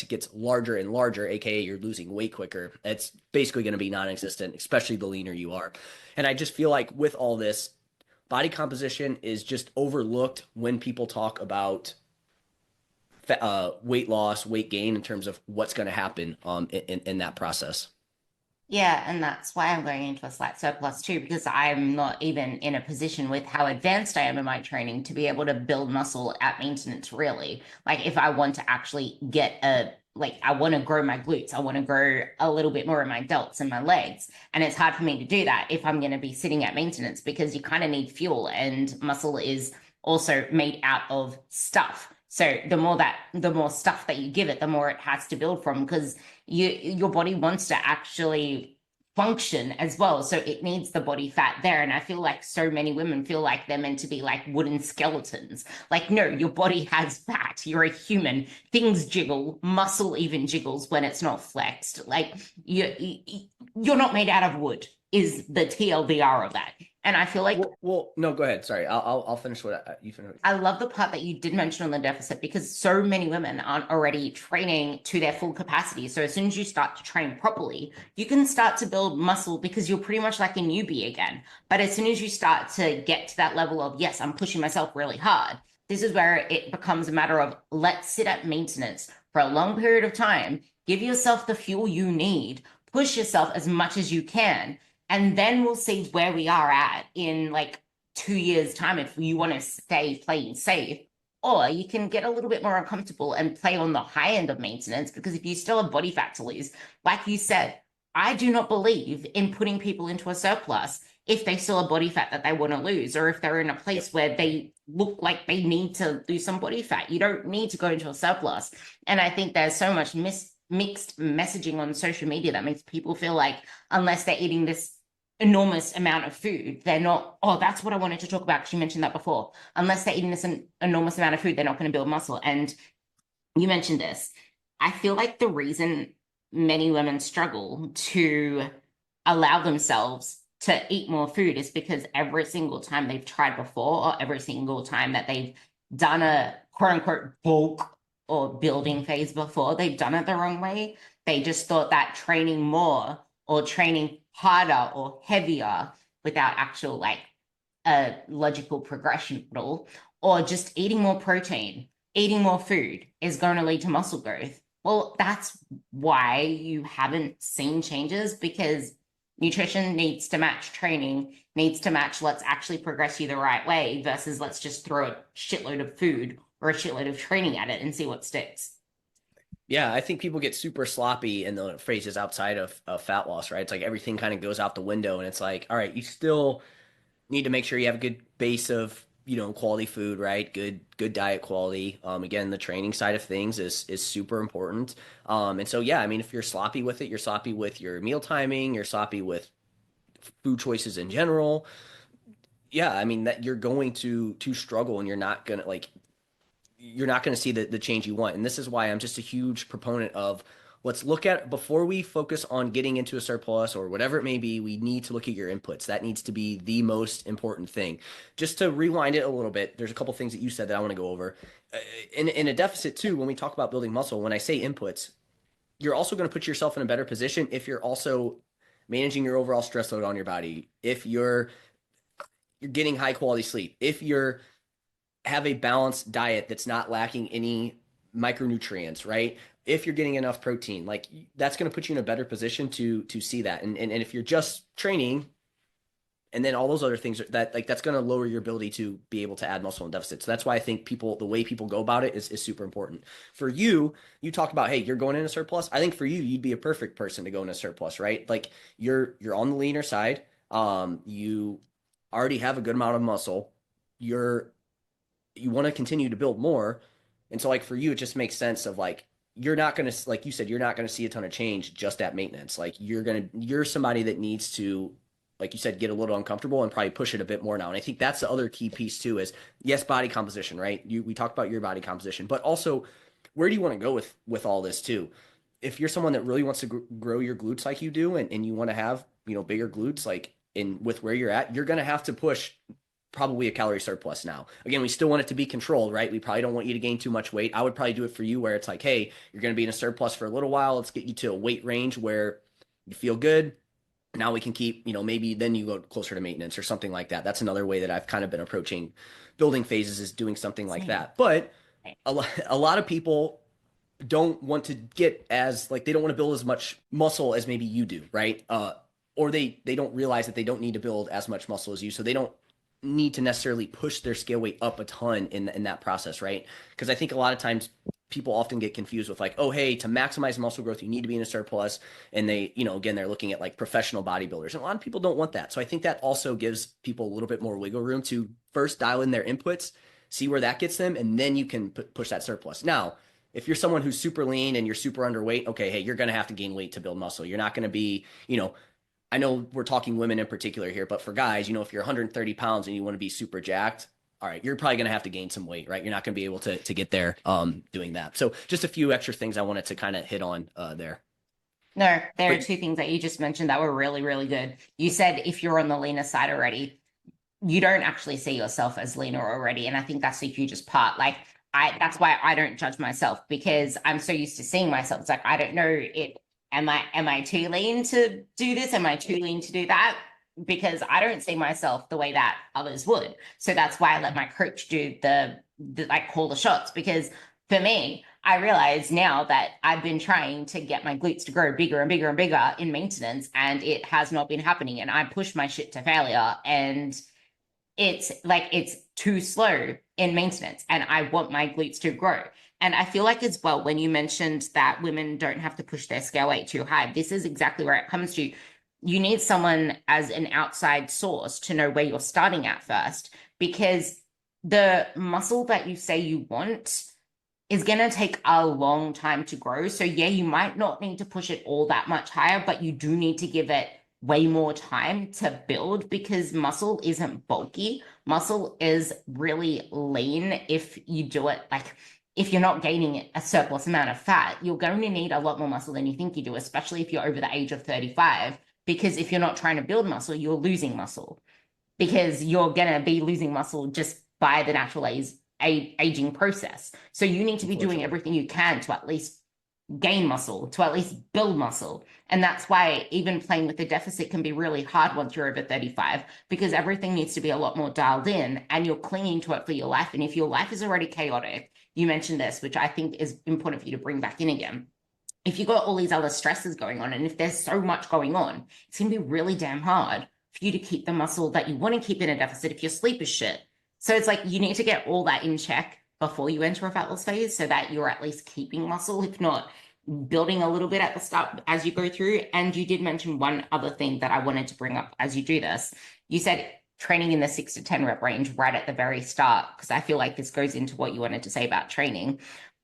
B: gets larger and larger, aka you're losing weight quicker, it's basically going to be non-existent, especially the leaner you are. And I just feel like with all this, body composition is just overlooked when people talk about weight loss, weight gain in terms of what's going to happen in that process.
A: Yeah, and that's why I'm going into a slight surplus too, because I'm not even in a position with how advanced I am in my training to be able to build muscle at maintenance, really. Like, if I want to actually I want to grow my glutes, I want to grow a little bit more of my delts and my legs. And it's hard for me to do that if I'm going to be sitting at maintenance because you kind of need fuel, and muscle is also made out of stuff. So the more stuff that you give it, the more it has to build from because your body wants to actually function as well. So it needs the body fat there. And I feel like so many women feel like they're meant to be like wooden skeletons. Like, no, your body has fat. You're a human. Things jiggle, muscle even jiggles when it's not flexed. Like you're not made out of wood, is the TLDR of that. And I feel like
B: No, go ahead. Sorry, I'll finish what you finish.
A: I love the part that you did mention on the deficit because so many women aren't already training to their full capacity. So as soon as you start to train properly, you can start to build muscle because you're pretty much like a newbie again. But as soon as you start to get to that level of, yes, I'm pushing myself really hard, this is where it becomes a matter of let's sit at maintenance for a long period of time, give yourself the fuel you need, push yourself as much as you can, and then we'll see where we are at in like 2 years' time if you want to stay playing safe. Or you can get a little bit more uncomfortable and play on the high end of maintenance because if you still have body fat to lose, like you said, I do not believe in putting people into a surplus if they still have body fat that they want to lose, or if they're in a
B: Yep.
A: place where they look like they need to lose some body fat. You don't need to go into a surplus. And I think there's so much mixed messaging on social media that makes people feel like unless they're eating this enormous amount of food, they're not, oh, that's what I wanted to talk about because you mentioned that before. Unless they're eating this enormous amount of food, they're not going to build muscle. And you mentioned this. I feel like the reason many women struggle to allow themselves to eat more food is because every single time they've tried before, or every single time that they've done a quote unquote bulk or building phase before, they've done it the wrong way. They just thought that training more or training harder or heavier without actual like a logical progression at all, or just eating more protein, eating more food is going to lead to muscle growth. Well, that's why you haven't seen changes because nutrition needs to match training, needs to match let's actually progress you the right way versus let's just throw a shitload of food or a shitload of training at it and see what sticks.
B: Yeah, I think people get super sloppy in the phrases outside of fat loss, right? It's like everything kind of goes out the window, and it's like, all right, you still need to make sure you have a good base of quality food, right? Good diet quality. Again, the training side of things is super important. And so yeah, I mean, if you're sloppy with it, you're sloppy with your meal timing, you're sloppy with food choices in general. Yeah, I mean that you're going to struggle, and you're not going to see the change you want. And this is why I'm just a huge proponent of let's look at before we focus on getting into a surplus or whatever it may be, we need to look at your inputs. That needs to be the most important thing. Just to rewind it a little bit, there's a couple things that you said that I want to go over. In a deficit too, when we talk about building muscle, when I say inputs, you're also going to put yourself in a better position if you're also managing your overall stress load on your body, if you're getting high quality sleep, if you're have a balanced diet that's not lacking any micronutrients, right? If you're getting enough protein, like that's going to put you in a better position to see that. And if you're just training and then all those other things that like that's going to lower your ability to be able to add muscle in deficit. So that's why I think the way people go about it is super important. For you, you talk about, hey, you're going in a surplus. I think for you, you'd be a perfect person to go in a surplus, right? Like you're on the leaner side. You already have a good amount of muscle. You want to continue to build more. And so like for you, it just makes sense of like you're not going to like you said, you're not going to see a ton of change just at maintenance. Like you're somebody that needs to like you said, get a little uncomfortable and probably push it a bit more now. And I think that's the other key piece too is yes, body composition, right? We talked about your body composition, but also where do you want to go with all this too? If you're someone that really wants to grow your glutes like you do and you want to have, bigger glutes, like in with where you're at, you're going to have to push probably a calorie surplus now. Again, we still want it to be controlled, right? We probably don't want you to gain too much weight. I would probably do it for you where it's like, hey, you're going to be in a surplus for a little while. Let's get you to a weight range where you feel good. Now we can keep, maybe then you go closer to maintenance or something like that. That's another way that I've kind of been approaching building phases is doing something like
A: Same.
B: that. But a lot of people don't want to get as like they don't want to build as much muscle as maybe you do, right? Or they don't realize that they don't need to build as much muscle as you, so they don't need to necessarily push their scale weight up a ton in that process, right? Because I think a lot of times people often get confused with like, oh, hey, to maximize muscle growth, you need to be in a surplus. And they, again, they're looking at like professional bodybuilders. And a lot of people don't want that. So I think that also gives people a little bit more wiggle room to first dial in their inputs, see where that gets them, and then you can push that surplus. Now, if you're someone who's super lean and you're super underweight, okay, hey, you're going to have to gain weight to build muscle. You're not going to be, I know we're talking women in particular here, but for guys, if you're 130 pounds and you want to be super jacked, all right, you're probably going to have to gain some weight, right? You're not going to be able to get there doing that. So just a few extra things I wanted to kind of hit on there.
A: No, there are
B: But
A: two things that you just mentioned that were really, really good. You said if you're on the leaner side already, you don't actually see yourself as leaner already. And I think that's the hugest part. Like that's why I don't judge myself because I'm so used to seeing myself. It's like, I don't know it. Am I too lean to do this? Am I too lean to do that? Because I don't see myself the way that others would. So that's why I let my coach do the like call the shots. Because for me, I realize now that I've been trying to get my glutes to grow bigger and bigger and bigger in maintenance, and it has not been happening. And I push my shit to failure. And it's like it's too slow in maintenance and I want my glutes to grow. And I feel like as well, when you mentioned that women don't have to push their scale weight too high, this is exactly where it comes to. You need someone as an outside source to know where you're starting at first, because the muscle that you say you want is going to take a long time to grow. So yeah, you might not need to push it all that much higher, but you do need to give it way more time to build because muscle isn't bulky. Muscle is really lean if you do it like if you're not gaining a surplus amount of fat, you're going to need a lot more muscle than you think you do, especially if you're over the age of 35. Because if you're not trying to build muscle, you're losing muscle because you're going to be losing muscle just by the natural aging process. So you need to be doing everything you can to at least gain muscle, to at least build muscle. And that's why even playing with the deficit can be really hard once you're over 35 because everything needs to be a lot more dialed in and you're clinging to it for your life. And if your life is already chaotic, you mentioned this, which I think is important for you to bring back in again. If you've got all these other stresses going on and if there's so much going on, it's going to be really damn hard for you to keep the muscle that you want to keep in a deficit if your sleep is shit. So it's like you need to get all that in check before you enter a fat loss phase so that you're at least keeping muscle, if not building a little bit at the start as you go through. And you did mention one other thing that I wanted to bring up as you do this. You said training in the 6 to 10 rep range right at the very start, because I feel like this goes into what you wanted to say about training.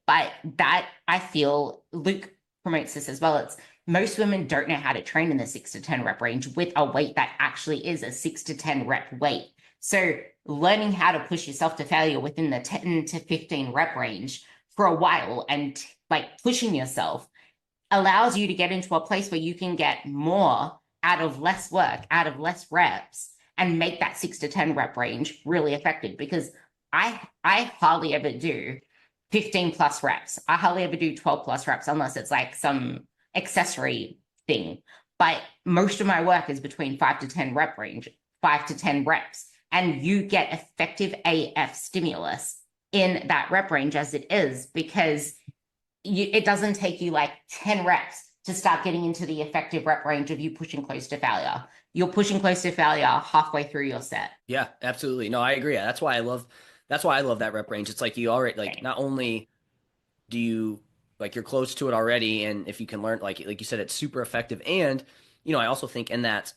A: But that I feel Luke promotes this as well. It's most women don't know how to train in the 6 to 10 rep range with a weight that actually is a 6 to 10 rep weight. So learning how to push yourself to failure within the 10 to 15 rep range for a while and like pushing yourself allows you to get into a place where you can get more out of less work, out of less reps, and make that 6 to 10 rep range really effective. Because I hardly ever do 15 plus reps. I hardly ever do 12 plus reps unless it's like some accessory thing. But most of my work is between 5 to 10 rep range, 5 to 10 reps. And you get effective AF stimulus in that rep range as it is because it doesn't take you like 10 reps to start getting into the effective rep range of you pushing close to failure. You're pushing close to failure halfway through your set.
B: Yeah, absolutely. No, I agree. That's why I love that rep range. It's like you already like not only do you like you're close to it already, and if you can learn like you said, it's super effective. And I also think in that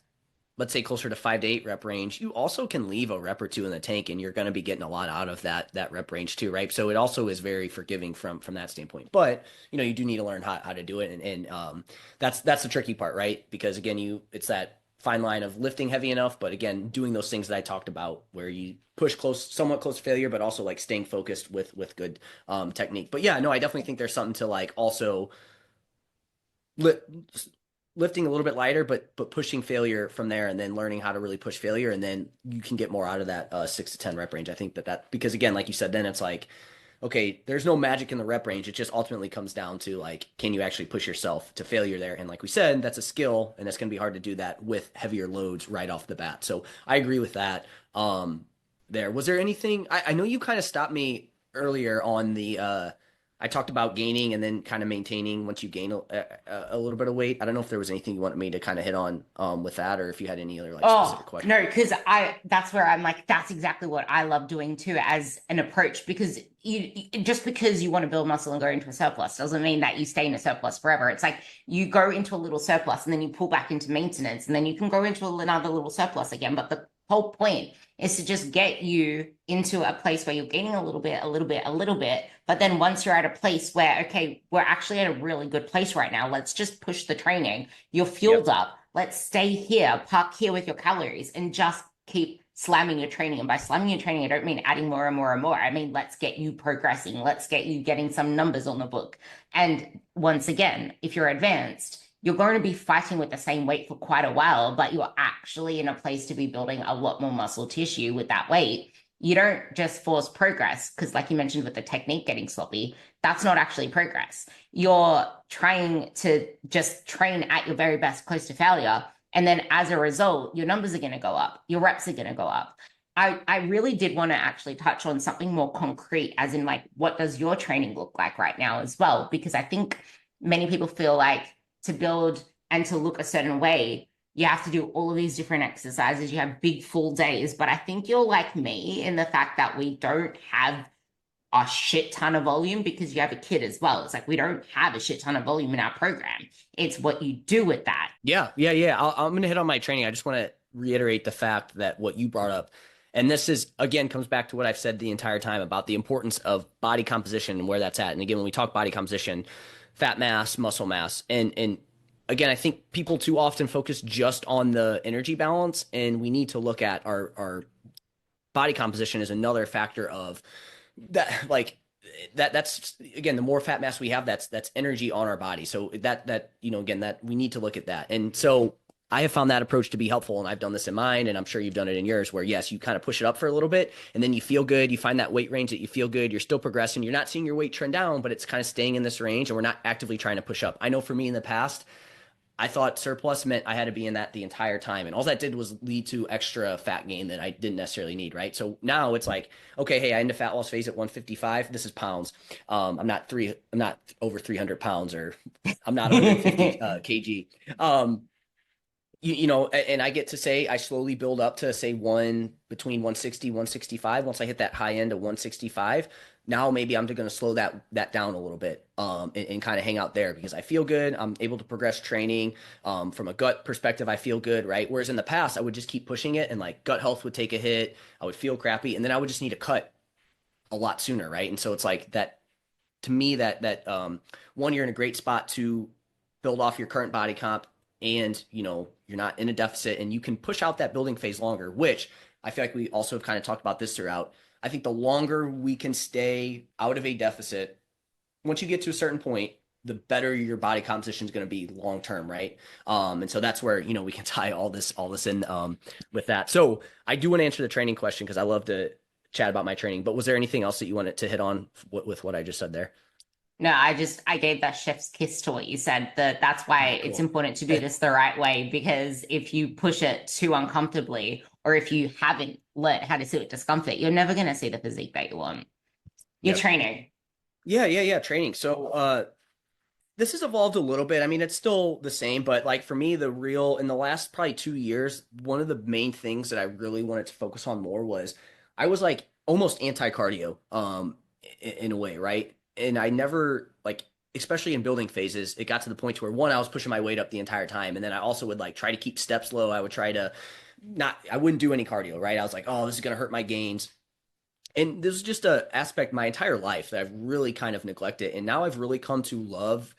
B: let's say closer to 5 to 8 rep range, you also can leave a rep or two in the tank and you're going to be getting a lot out of that rep range too, right? So it also is very forgiving from that standpoint. But you do need to learn how to do it, and that's the tricky part, right? Because again, it's that fine line of lifting heavy enough, but again, doing those things that I talked about where you push close, somewhat close to failure, but also like staying focused with good technique. But yeah, no, I definitely think there's something to like also li lifting a little bit lighter, but pushing failure from there, and then learning how to really push failure, and then you can get more out of that 6 to 10 rep range. I think that because again, like you said, then it's like okay, there's no magic in the rep range. It just ultimately comes down to like, can you actually push yourself to failure there? And like we said, that's a skill, and it's going to be hard to do that with heavier loads right off the bat. So I agree with that. There was there anything? I know you kind of stopped me earlier on the. I talked about gaining and then kind of maintaining once you gain a little bit of weight. I don't know if there was anything you wanted me to kind of hit on with that, or if you had any other like specific
A: Oh,
B: questions.
A: no, because that's where I'm like, that's exactly what I love doing too as an approach because just because you want to build muscle and go into a surplus doesn't mean that you stay in a surplus forever. It's like you go into a little surplus and then you pull back into maintenance and then you can go into another little surplus again. But the whole point is to just get you into a place where you're gaining a little bit, a little bit, a little bit. But then once you're at a place where, okay, we're actually at a really good place right now, let's just push the training. You're fueled
B: Yep.
A: up. Let's stay here, park here with your calories, and just keep slamming your training. And by slamming your training, I don't mean adding more and more and more. I mean, let's get you progressing. Let's get you getting some numbers on the book. And once again, if you're advanced, you're going to be fighting with the same weight for quite a while, but you're actually in a place to be building a lot more muscle tissue with that weight. You don't just force progress because, like you mentioned, with the technique getting sloppy, that's not actually progress. You're trying to just train at your very best close to failure. And then as a result, your numbers are going to go up, your reps are going to go up. I really did want to actually touch on something more concrete, as in, like, what does your training look like right now as well? Because I think many people feel like to build and to look a certain way, you have to do all of these different exercises. You have big full days. But I think you're like me in the fact that we don't have a shit ton of volume because you have a kid as well. It's like we don't have a shit ton of volume in our program. It's what you do with that.
B: Yeah. I'm going to hit on my training. I just want to reiterate the fact that what you brought up, and this is again comes back to what I've said the entire time about the importance of body composition and where that's at. And again, when we talk body composition, fat mass, muscle mass, and again, I think people too often focus just on the energy balance, and we need to look at our body composition as another factor of that like that's again the more fat mass we have that's energy on our body, so that again that we need to look at that. And so I have found that approach to be helpful, and I've done this in mine, and I'm sure you've done it in yours, where yes, you kind of push it up for a little bit and then you feel good, you find that weight range that you feel good, you're still progressing, you're not seeing your weight trend down, but it's kind of staying in this range, and we're not actively trying to push up. I know for me in the past I thought surplus meant I had to be in that the entire time. And all that did was lead to extra fat gain that I didn't necessarily need, right? So now it's like, okay, hey, I end a fat loss phase at 155. This is pounds. I'm not over 300 pounds, or I'm not 150 kg. And I get to say I slowly build up to say between 160, 165. Once I hit that high end of 165, now maybe I'm going to slow that down a little bit, and kind of hang out there because I feel good. I'm able to progress training. From a gut perspective, I feel good, right? Whereas in the past, I would just keep pushing it, and like gut health would take a hit. I would feel crappy, and then I would just need to cut a lot sooner, right? And so it's like that to me that one, you're in a great spot to build off your current body comp, and you're not in a deficit, and you can push out that building phase longer, which I feel like we also have kind of talked about this throughout. I think the longer we can stay out of a deficit, once you get to a certain point, the better your body composition is going to be long term, right? And so that's where we can tie all this in with that. So I do want to answer the training question because I love to chat about my training. But was there anything else that you wanted to hit on with what I just said there?
A: No, I gave that chef's kiss to what you said. That's why it's
B: Cool.
A: important to do this the right way, because if you push it too uncomfortably, or if you haven't learned how to sit with discomfort, you're never going to see the physique that you want. You're
B: Yep.
A: training.
B: Yeah. Training. So this has evolved a little bit. I mean, it's still the same, but like for me, in the last probably 2 years, one of the main things that I really wanted to focus on more was I was like almost anti-cardio, in a way, right? And I never like, especially in building phases, it got to the point where one, I was pushing my weight up the entire time. And then I also would like try to keep steps low. I would try to I wouldn't do any cardio, right? I was like, oh, this is going to hurt my gains. And this is just a aspect my entire life that I've really kind of neglected. And now I've really come to love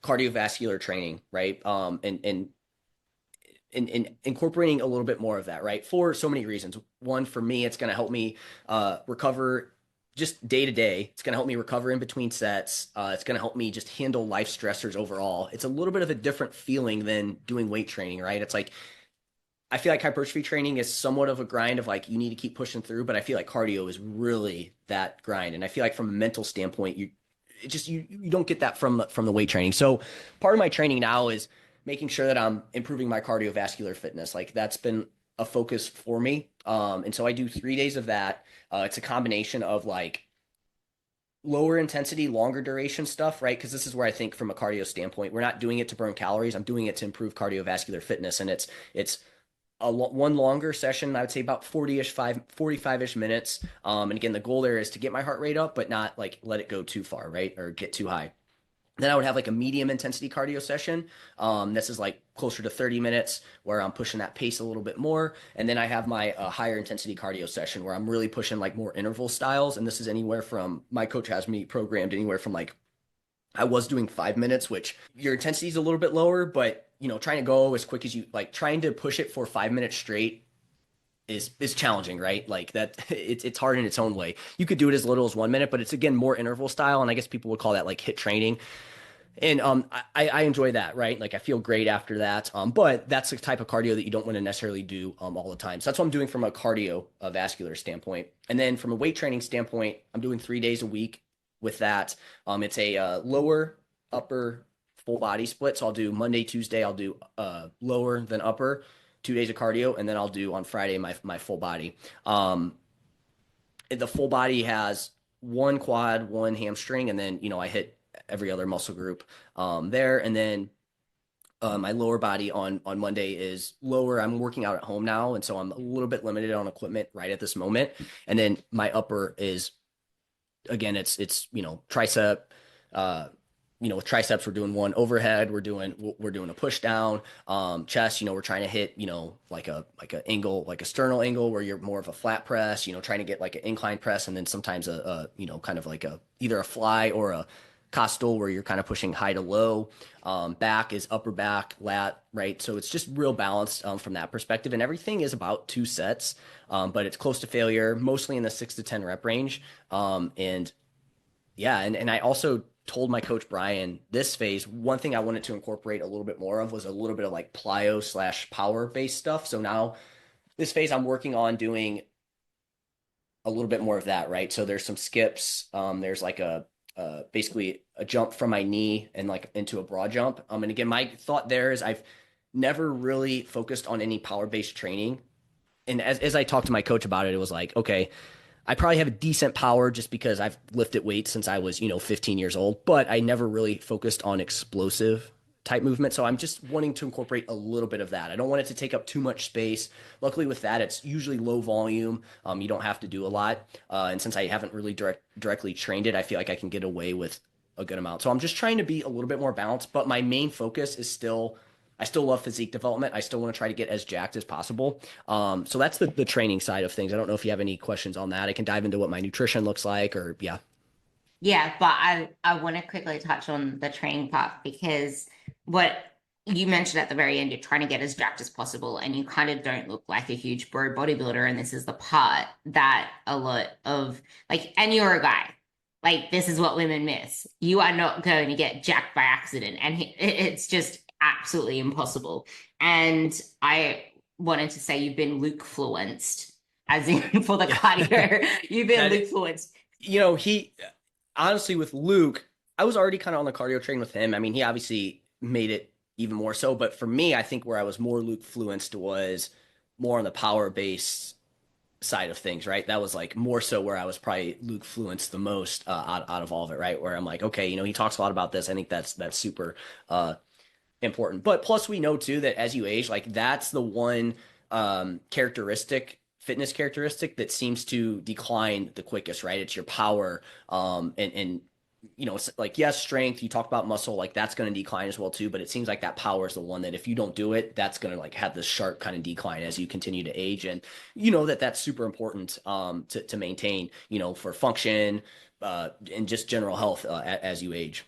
B: cardiovascular training, right? And in incorporating a little bit more of that, right? For so many reasons. One, for me, it's going to help me recover just day to day. It's going to help me recover in between sets. It's going to help me just handle life stressors overall. It's a little bit of a different feeling than doing weight training, right? It's like I feel like hypertrophy training is somewhat of a grind of like you need to keep pushing through, but I feel like cardio is really that grind. And I feel like from a mental standpoint, you don't get that from the weight training. So part of my training now is making sure that I'm improving my cardiovascular fitness. Like that's been a focus for me. And so I do 3 days of that. It's a combination of like lower intensity, longer duration stuff, right? Because this is where I think from a cardio standpoint, we're not doing it to burn calories. I'm doing it to improve cardiovascular fitness, and it's one longer session. I would say about 40-ish, 45-ish minutes. And again, the goal there is to get my heart rate up, but not like let it go too far, right? Or get too high. Then I would have like a medium intensity cardio session. This is like closer to 30 minutes where I'm pushing that pace a little bit more. And then I have my higher intensity cardio session where I'm really pushing like more interval styles. And this is anywhere from, my coach has me programmed anywhere from like, I was doing 5 minutes, which your intensity is a little bit lower, but trying to go as quick as you like, trying to push it for 5 minutes straight is challenging, right? Like that, it's hard in its own way. You could do it as little as 1 minute, but it's again more interval style, and I guess people would call that like hit training. And I enjoy that, right? Like I feel great after that. But that's the type of cardio that you don't want to necessarily do all the time. So that's what I'm doing from a cardio vascular standpoint. And then from a weight training standpoint, I'm doing 3 days a week with that. It's a lower, upper, full body split. So I'll do Monday, Tuesday, I'll do lower than upper, 2 days of cardio, and then I'll do on Friday my full body. The full body has one quad, one hamstring, and then I hit every other muscle group there. And then my lower body on Monday is lower. I'm working out at home now, and so I'm a little bit limited on equipment right at this moment. And then my upper is again, it's tricep. Uh, with triceps, we're doing one overhead. We're doing a push down. Chest, we're trying to hit, like a angle, like a sternal angle where you're more of a flat press. Trying to get like an incline press, and then sometimes kind of like either a fly or a costal where you're kind of pushing high to low. Back is upper back, lat, right? So it's just real balanced from that perspective, and everything is about 2 sets, but it's close to failure, mostly in the 6 to 10 rep range. And yeah, and I also told my coach Brian this phase, one thing I wanted to incorporate a little bit more of was a little bit of like plyo slash power based stuff. So now this phase I'm working on doing a little bit more of that, right? So there's some skips. There's like a basically a jump from my knee and like into a broad jump. And again, my thought there is I've never really focused on any power based training. And as I talked to my coach about it, it was like, okay, I probably have a decent power just because I've lifted weights since I was, 15 years old, but I never really focused on explosive type movement. So I'm just wanting to incorporate a little bit of that. I don't want it to take up too much space. Luckily with that, it's usually low volume. You don't have to do a lot. And since I haven't really directly trained it, I feel like I can get away with a good amount. So I'm just trying to be a little bit more balanced, but my main focus is I still love physique development. I still want to try to get as jacked as possible. So that's the training side of things. I don't know if you have any questions on that. I can dive into what my nutrition looks like, or yeah.
A: Yeah, but I want to quickly touch on the training part because what you mentioned at the very end, you're trying to get as jacked as possible, and you kind of don't look like a huge bro bodybuilder. And this is the part that a lot of like, and you're a guy, like this is what women miss. You are not going to get jacked by accident, and it's just absolutely impossible. And I wanted to say you've been Luke fluenced, as in for the
B: Yeah.
A: cardio, you've been
B: That
A: Luke fluenced.
B: he honestly with Luke, I was already kind of on the cardio train with him. I mean, he obviously made it even more so, but for me, I think where I was more Luke fluenced was more on the power based side of things, right? That was like more so where I was probably Luke fluenced the most out of all of it, right? Where I'm like, okay, he talks a lot about this. I think that's super important. But plus, we know too that as you age, like that's the one fitness characteristic that seems to decline the quickest, right? It's your power, and it's like yes, strength. You talk about muscle, like that's going to decline as well too. But it seems like that power is the one that if you don't do it, that's going to like have this sharp kind of decline as you continue to age, and that's super important to maintain, for function and just general health as you age.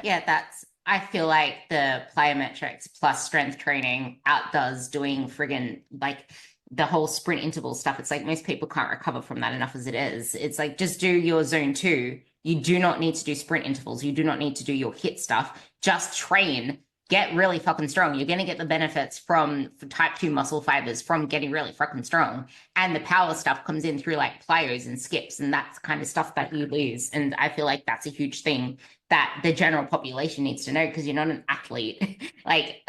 A: Yeah, I feel like the plyometrics plus strength training outdoes doing friggin' like the whole sprint interval stuff. It's like most people can't recover from that enough as it is. It's like just do your zone two. You do not need to do sprint intervals. You do not need to do your hit stuff. Just train. Get really fucking strong. You're going to get the benefits from type 2 muscle fibers from getting really fucking strong. And the power stuff comes in through like plyos and skips, and that's kind of stuff that you lose. And I feel like that's a huge thing that the general population needs to know because you're not an athlete. Like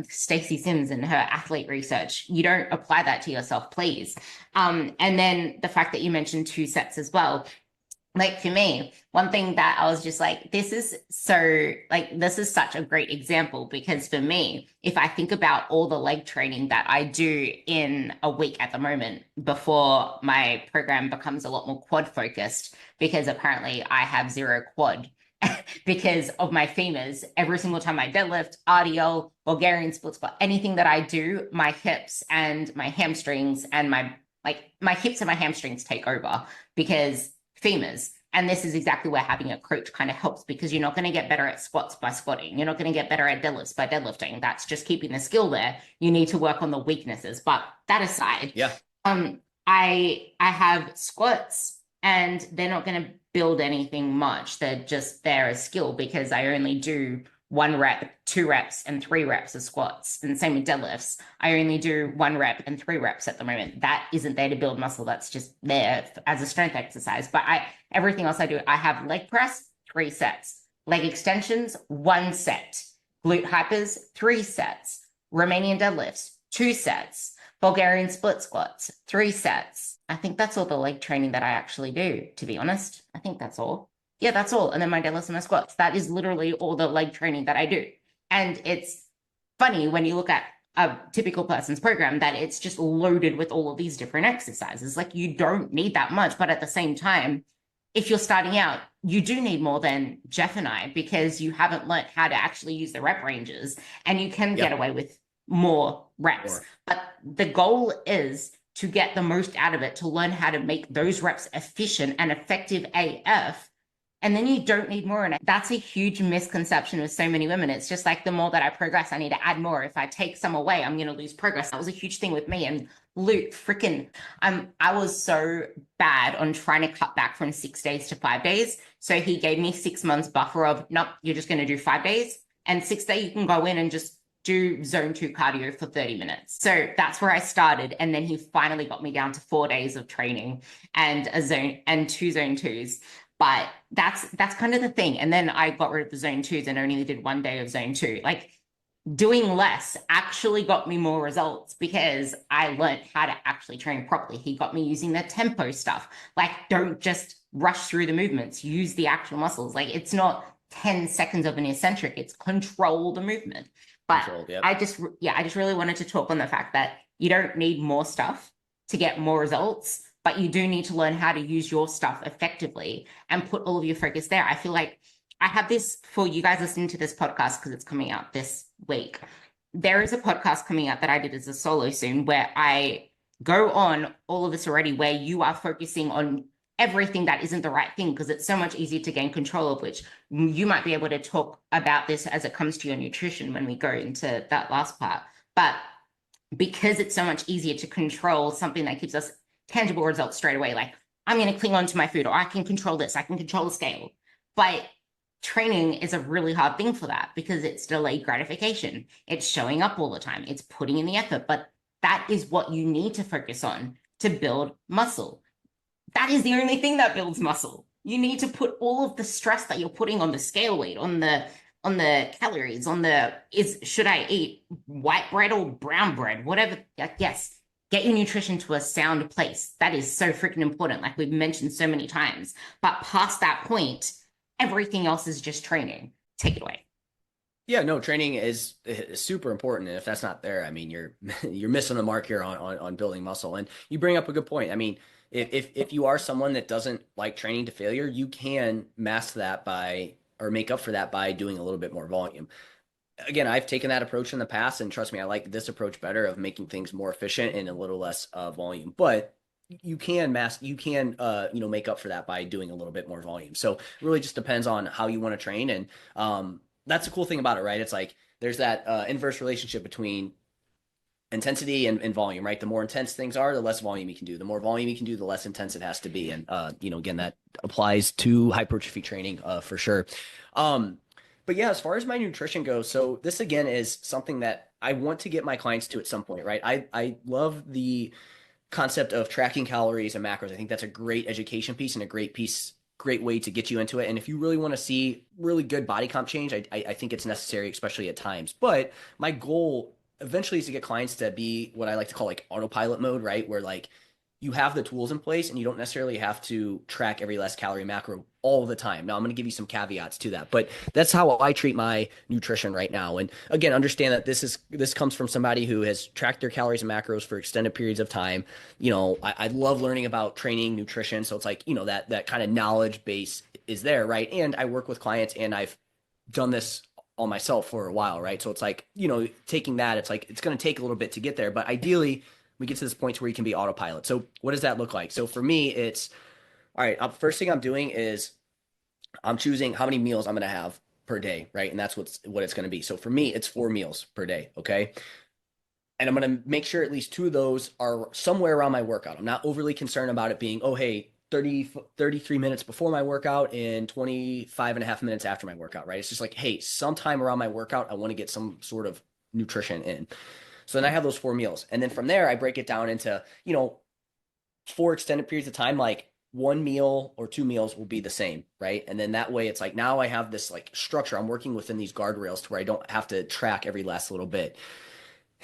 A: Stacey Sims and her athlete research, you don't apply that to yourself, please. And then the fact that you mentioned 2 sets as well. Like for me, one thing that I was just like, this is so like this is such a great example because for me, if I think about all the leg training that I do in a week at the moment before my program becomes a lot more quad focused, because apparently I have zero quad because of my femurs. Every single time I deadlift, RDL, Bulgarian split squat, anything that I do, my hips and my hamstrings and my hips and my hamstrings take over because femurs. And this is exactly where having a coach kind of helps because you're not going to get better at squats by squatting. You're not going to get better at deadlifts by deadlifting. That's just keeping the skill there. You need to work on the weaknesses. But that aside,
B: Yeah.
A: I have squats and they're not going to build anything much. They're just there as skill because I only do 1 rep, 2 reps, and 3 reps of squats. And same with deadlifts. I only do 1 rep and 3 reps at the moment. That isn't there to build muscle. That's just there as a strength exercise. But everything else I do, I have leg press, 3 sets, leg extensions, 1 set, glute hypers, 3 sets, Romanian deadlifts, 2 sets, Bulgarian split squats, 3 sets. I think that's all the leg training that I actually do, to be honest. I think that's all. Yeah, that's all. And then my deadlifts and my squats. That is literally all the leg training that I do. And it's funny when you look at a typical person's program that it's just loaded with all of these different exercises. Like you don't need that much, but at the same time, if you're starting out, you do need more than Jeff and I because you haven't learned how to actually use the rep ranges and you can get away with more reps. But the goal is to get the most out of it, to learn how to make those reps efficient and effective AF. And then you don't need more. And that's a huge misconception with so many women. It's just like the more that I progress, I need to add more. If I take some away, I'm going to lose progress. That was a huge thing with me. And Luke, freaking, I was so bad on trying to cut back from 6 days to 5 days. So he gave me 6 months buffer of, nope, you're just going to do 5 days. And 6th day, you can go in and just do zone 2 cardio for 30 minutes. So that's where I started. And then he finally got me down to 4 days of training and a zone and 2 zone 2s. But that's kind of the thing. And then I got rid of the zone 2s and only did 1 day of zone 2. Like doing less actually got me more results because I learned how to actually train properly. He got me using the tempo stuff. Like don't just rush through the movements, use the actual muscles. Like it's not 10 seconds of an eccentric, it's control the movement. But I just really wanted to talk on the fact that you don't need more stuff to get more results, but you do need to learn how to use your stuff effectively and put all of your focus there. I feel like I have this for you guys listening to this podcast because it's coming out this week. There is a podcast coming out that I did as a solo soon where I go on all of this already, where you are focusing on everything that isn't the right thing because it's so much easier to gain control of, which you might be able to talk about this as it comes to your nutrition when we go into that last part. But because it's so much easier to control something that gives us tangible results straight away, like I'm going to cling on to my food, or I can control this, I can control the scale. But training is a really hard thing for that because it's delayed gratification. It's showing up all the time. It's putting in the effort, but that is what you need to focus on to build muscle. That is the only thing that builds muscle. You need to put all of the stress that you're putting on the scale weight, on the calories, should I eat white bread or brown bread, whatever. Yes, get your nutrition to a sound place. That is so freaking important, like we've mentioned so many times. But past that point, everything else is just training. Take it away.
B: Yeah, no, training is super important. And if that's not there, I mean, you're missing the mark here on building muscle. And you bring up a good point. I mean, if you are someone that doesn't like training to failure, you can mask that or make up for that by doing a little bit more volume. Again, I've taken that approach in the past, and trust me, I like this approach better of making things more efficient and a little less volume. But you can make up for that by doing a little bit more volume. So it really just depends on how you want to train. And that's the cool thing about it, right? It's like there's that inverse relationship between intensity and volume, right? The more intense things are, the less volume you can do. The more volume you can do, the less intense it has to be. And again, that applies to hypertrophy training for sure. Um, but yeah, as far as my nutrition goes, so this again is something that I want to get my clients to at some point, right? I love the concept of tracking calories and macros. I think that's a great education piece and a great way to get you into it. And if you really want to see really good body comp change, I think it's necessary, especially at times. But my goal eventually is to get clients to be what I like to call like autopilot mode, right? Where like you have the tools in place and you don't necessarily have to track every less calorie macro all the time. Now I'm going to give you some caveats to that, but that's how I treat my nutrition right now. And again, understand that this comes from somebody who has tracked their calories and macros for extended periods of time. I love learning about training, nutrition. So it's like, that kind of knowledge base is there, right? And I work with clients and I've done this all myself for a while, right? So it's like, taking that, it's like, it's going to take a little bit to get there, but ideally we get to this point where you can be autopilot. So what does that look like? So for me, it's all right. First thing I'm doing is I'm choosing how many meals I'm going to have per day, right? And that's what it's going to be. So for me, it's 4 meals per day. Okay. And I'm going to make sure at least 2 of those are somewhere around my workout. I'm not overly concerned about it being, oh, hey, 33 minutes before my workout and 25 and a half minutes after my workout, right? It's just like, hey, sometime around my workout, I want to get some sort of nutrition in. So then I have those 4 meals. And then from there, I break it down into, 4 extended periods of time, like 1 meal or 2 meals will be the same, right? And then that way it's like now I have this like structure. I'm working within these guardrails to where I don't have to track every last little bit.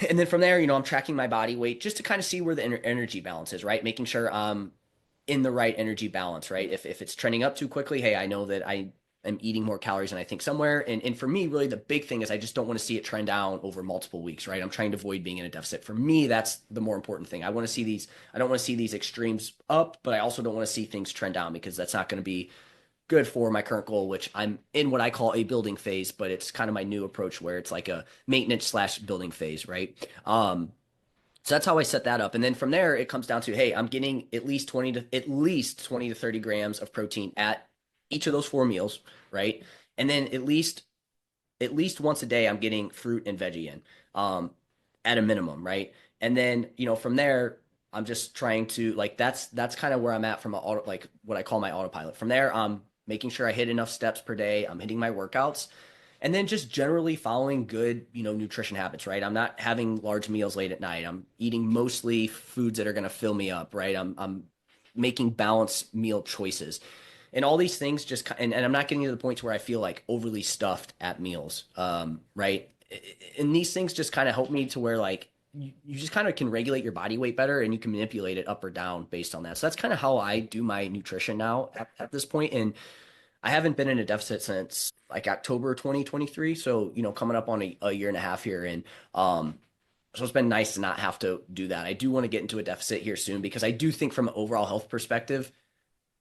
B: And then from there, I'm tracking my body weight just to kind of see where the energy balance is, right? Making sure I'm in the right energy balance, right? If it's trending up too quickly, hey, I know that I am eating more calories than I think somewhere. And for me, really the big thing is I just don't want to see it trend down over multiple weeks, right? I'm trying to avoid being in a deficit. For me, that's the more important thing. I don't want to see these extremes up, but I also don't want to see things trend down because that's not going to be good for my current goal, which I'm in what I call a building phase, but it's kind of my new approach where it's like a maintenance/building phase, right? So that's how I set that up. And then from there, it comes down to, hey, I'm getting at least 20 to 30 grams of protein at each of those 4 meals, right? And then at least once a day, I'm getting fruit and veggie in, at a minimum, right? And then, from there, I'm just trying to like that's kind of where I'm at from like what I call my autopilot. From there, I'm making sure I hit enough steps per day. I'm hitting my workouts, and then just generally following good, nutrition habits, right? I'm not having large meals late at night. I'm eating mostly foods that are going to fill me up, right? I'm making balanced meal choices. And all these things and I'm not getting to the point where I feel like overly stuffed at meals, right? And these things just kind of help me to where like you just kind of can regulate your body weight better and you can manipulate it up or down based on that. So that's kind of how I do my nutrition now at this point. And I haven't been in a deficit since like October 2023. So, coming up on a year and a half here. And so it's been nice to not have to do that. I do want to get into a deficit here soon because I do think from an overall health perspective,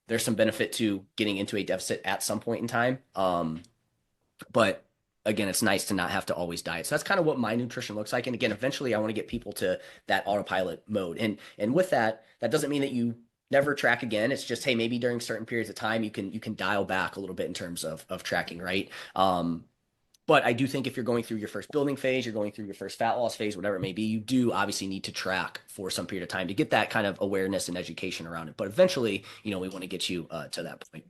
B: there's some benefit to getting into a deficit at some point in time. But again, it's nice to not have to always diet. So that's kind of what my nutrition looks like. And again, eventually I want to get people to that autopilot mode. And with that, that doesn't mean that you never track again. It's just, hey, maybe during certain periods of time you can dial back a little bit in terms of tracking, right? But I do think if you're going through your first building phase, you're going through your first fat loss phase, whatever it may be, you do obviously need to track for some period of time to get that kind of awareness and education around it. But eventually, we want to get you to that point.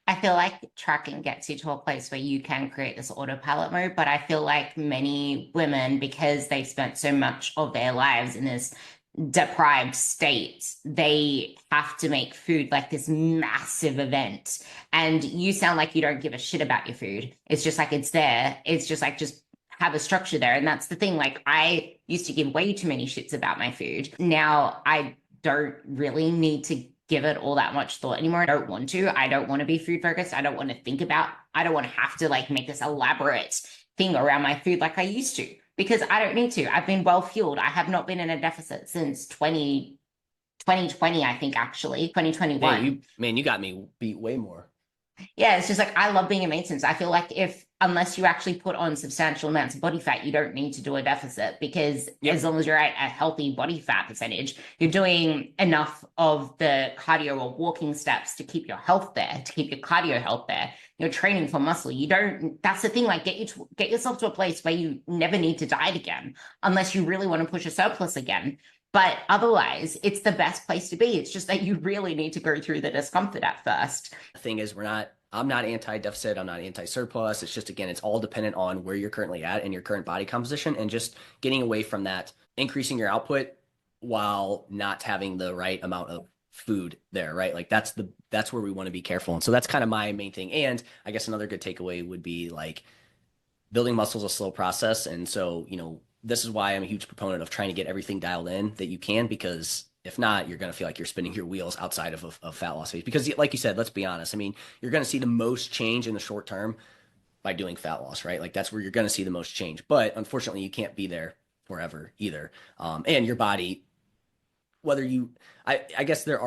A: I feel like tracking gets you to a place where you can create this autopilot mode, but I feel like many women, because they've spent so much of their lives in this deprived state, they have to make food like this massive event. And you sound like you don't give a shit about your food. It's just like it's there. It's just like just have a structure there. And that's the thing. Like I used to give way too many shits about my food. Now I don't really need to give it all that much thought anymore. I don't want to. I don't want to be food focused. I don't want to think about, I don't want to have to like make this elaborate thing around my food like I used to because I don't need to. I've been well fueled. I have not been in a deficit since 2020, I think actually, 2021.
B: Man, you got me beat way more.
A: Yeah, it's just like I love being in maintenance. I feel like if unless you actually put on substantial amounts of body fat, you don't need to do a deficit because as
B: Yep.
A: long as you're at a healthy body fat percentage, you're doing enough of the cardio or walking steps to keep your health there, to keep your cardio health there. You're training for muscle. You don't, that's the thing, like get yourself to a place where you never need to diet again, unless you really want to push a surplus again. But otherwise, it's the best place to be. It's just that you really need to go through the discomfort at first.
B: The thing is, I'm not anti-deficit, I'm not anti-surplus. It's just, again, it's all dependent on where you're currently at and your current body composition and just getting away from that, increasing your output while not having the right amount of food there, right? Like that's where we want to be careful. And so that's kind of my main thing. And I guess another good takeaway would be like building muscle is a slow process. And so, this is why I'm a huge proponent of trying to get everything dialed in that you can, because if not, you're going to feel like you're spinning your wheels outside of a fat loss phase. Because, like you said, let's be honest. I mean, you're going to see the most change in the short term by doing fat loss, right? Like that's where you're going to see the most change. But unfortunately, you can't be there forever either. And your body, whether you, I guess there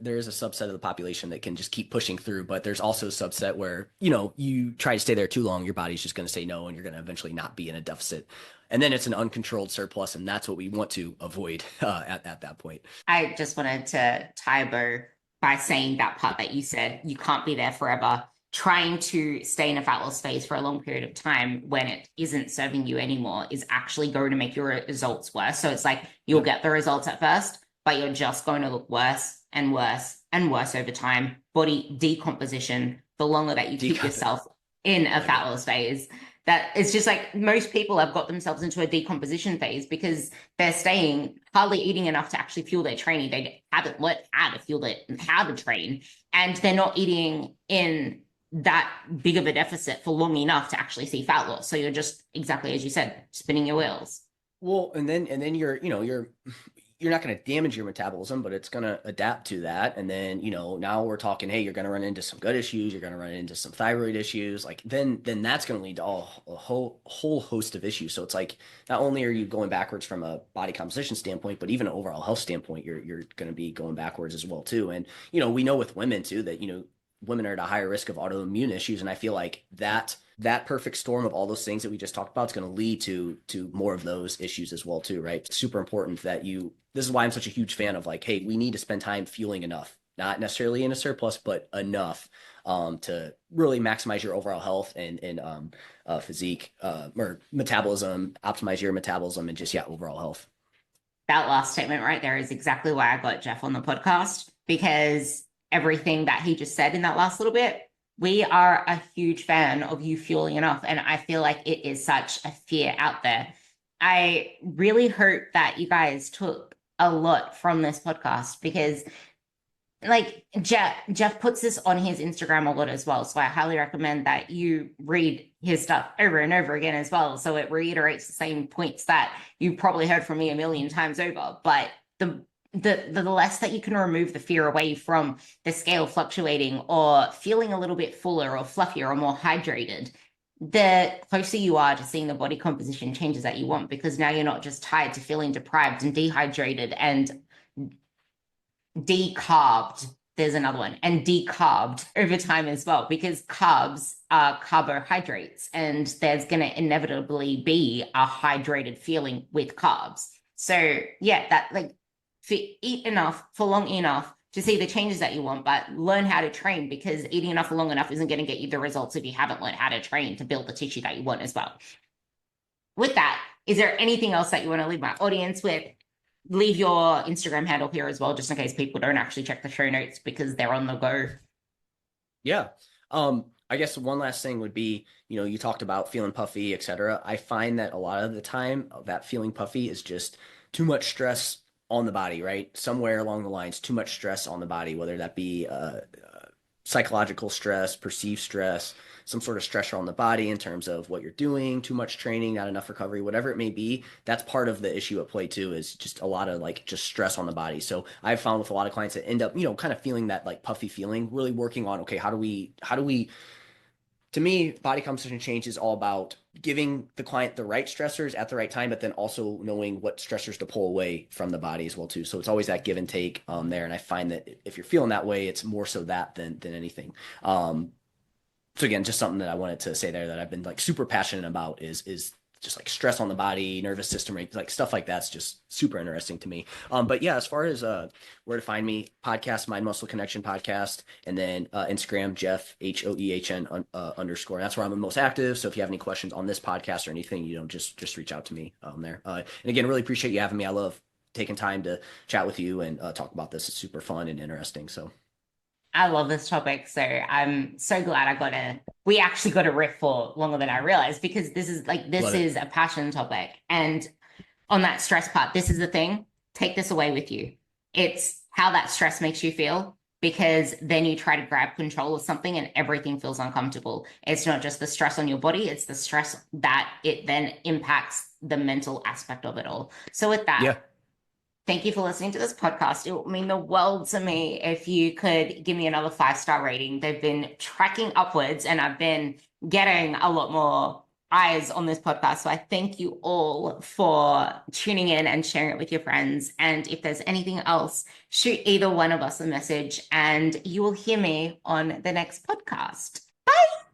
B: is a subset of the population that can just keep pushing through, but there's also a subset where, you try to stay there too long, your body's just going to say no, and you're going to eventually not be in a deficit. And then it's an uncontrolled surplus, and that's what we want to avoid at that point.
A: I just wanted to tie a bow by saying that part that you said you can't be there forever. Trying to stay in a fat loss phase for a long period of time when it isn't serving you anymore is actually going to make your results worse. So it's like you'll
B: Yep.
A: get the results at first, but you're just going to look worse and worse and worse over time. Body decomposition, the longer that you keep yourself in a fat loss phase, that it's just like most people have got themselves into a decomposition phase because they're staying hardly eating enough to actually fuel their training. They haven't learned how to fuel it and how to train, and they're not eating in that big of a deficit for long enough to actually see fat loss. So you're just exactly as you said, spinning your wheels.
B: Well, and then you're not going to damage your metabolism, but it's going to adapt to that. And then, now we're talking, hey, you're going to run into some gut issues, you're going to run into some thyroid issues. Like then that's going to lead to a whole host of issues. So it's like not only are you going backwards from a body composition standpoint, but even an overall health standpoint, you're going to be going backwards as well too. And we know with women too that women are at a higher risk of autoimmune issues, and I feel like that perfect storm of all those things that we just talked about is going to lead to more of those issues as well too, right? It's super important that this is why I'm such a huge fan of like, hey, we need to spend time fueling enough, not necessarily in a surplus, but enough to really maximize your overall health and physique or metabolism, optimize your metabolism, and just overall health.
A: That last statement right there is exactly why I got Jeff on the podcast, because everything that he just said in that last little bit, we are a huge fan of you fueling enough. And I feel like it is such a fear out there. I really hope that you guys took a lot from this podcast because like Jeff puts this on his Instagram a lot as well. So I highly recommend that you read his stuff over and over again as well. So it reiterates the same points that you probably heard from me a million times over. But the less that you can remove the fear away from the scale fluctuating or feeling a little bit fuller or fluffier or more hydrated, the closer you are to seeing the body composition changes that you want, because now you're not just tired to feeling deprived and dehydrated and decarbed. There's another one, and decarbed over time as well, because carbs are carbohydrates, and there's going to inevitably be a hydrated feeling with carbs. So, yeah, that like eat enough for long enough to see the changes that you want, but learn how to train, because eating enough for long enough isn't going to get you the results if you haven't learned how to train to build the tissue that you want as well. With that, is there anything else that you want to leave my audience with? Leave your Instagram handle here as well, just in case people don't actually check the show notes because they're on the go.
B: Yeah. I guess one last thing would be, you talked about feeling puffy, etc. I find that a lot of the time that feeling puffy is just too much stress on the body, right? Somewhere along the lines, too much stress on the body, whether that be psychological stress, perceived stress, some sort of stressor on the body in terms of what you're doing, too much training, not enough recovery, whatever it may be. That's part of the issue at play too, is just a lot of like just stress on the body. So I've found with a lot of clients that end up, kind of feeling that like puffy feeling, really working on, okay, how do we, to me, body composition change is all about giving the client the right stressors at the right time, but then also knowing what stressors to pull away from the body as well too. So it's always that give and take there. And I find that if you're feeling that way, it's more so that than anything. so again, just something that I wanted to say there that I've been like super passionate about is just like stress on the body, nervous system, like stuff like that's just super interesting to me. But yeah, as far as where to find me, podcast, Mind Muscle Connection podcast, and then Instagram, Jeff Hoehn underscore. That's where I'm the most active. So if you have any questions on this podcast or anything, just reach out to me there. And again, really appreciate you having me. I love taking time to chat with you and talk about this. It's super fun and interesting. So
A: I love this topic. So I'm so glad we actually got a riff for longer than I realized, because this
B: love it.
A: is a passion topic. And on that stress part, this is the thing. Take this away with you. It's how that stress makes you feel, because then you try to grab control of something and everything feels uncomfortable. It's not just the stress on your body, it's the stress that it then impacts the mental aspect of it all. So with that,
B: Yeah.
A: thank you for listening to this podcast. It would mean the world to me if you could give me another 5-star rating. They've been tracking upwards and I've been getting a lot more eyes on this podcast. So I thank you all for tuning in and sharing it with your friends. And if there's anything else, shoot either one of us a message and you will hear me on the next podcast. Bye.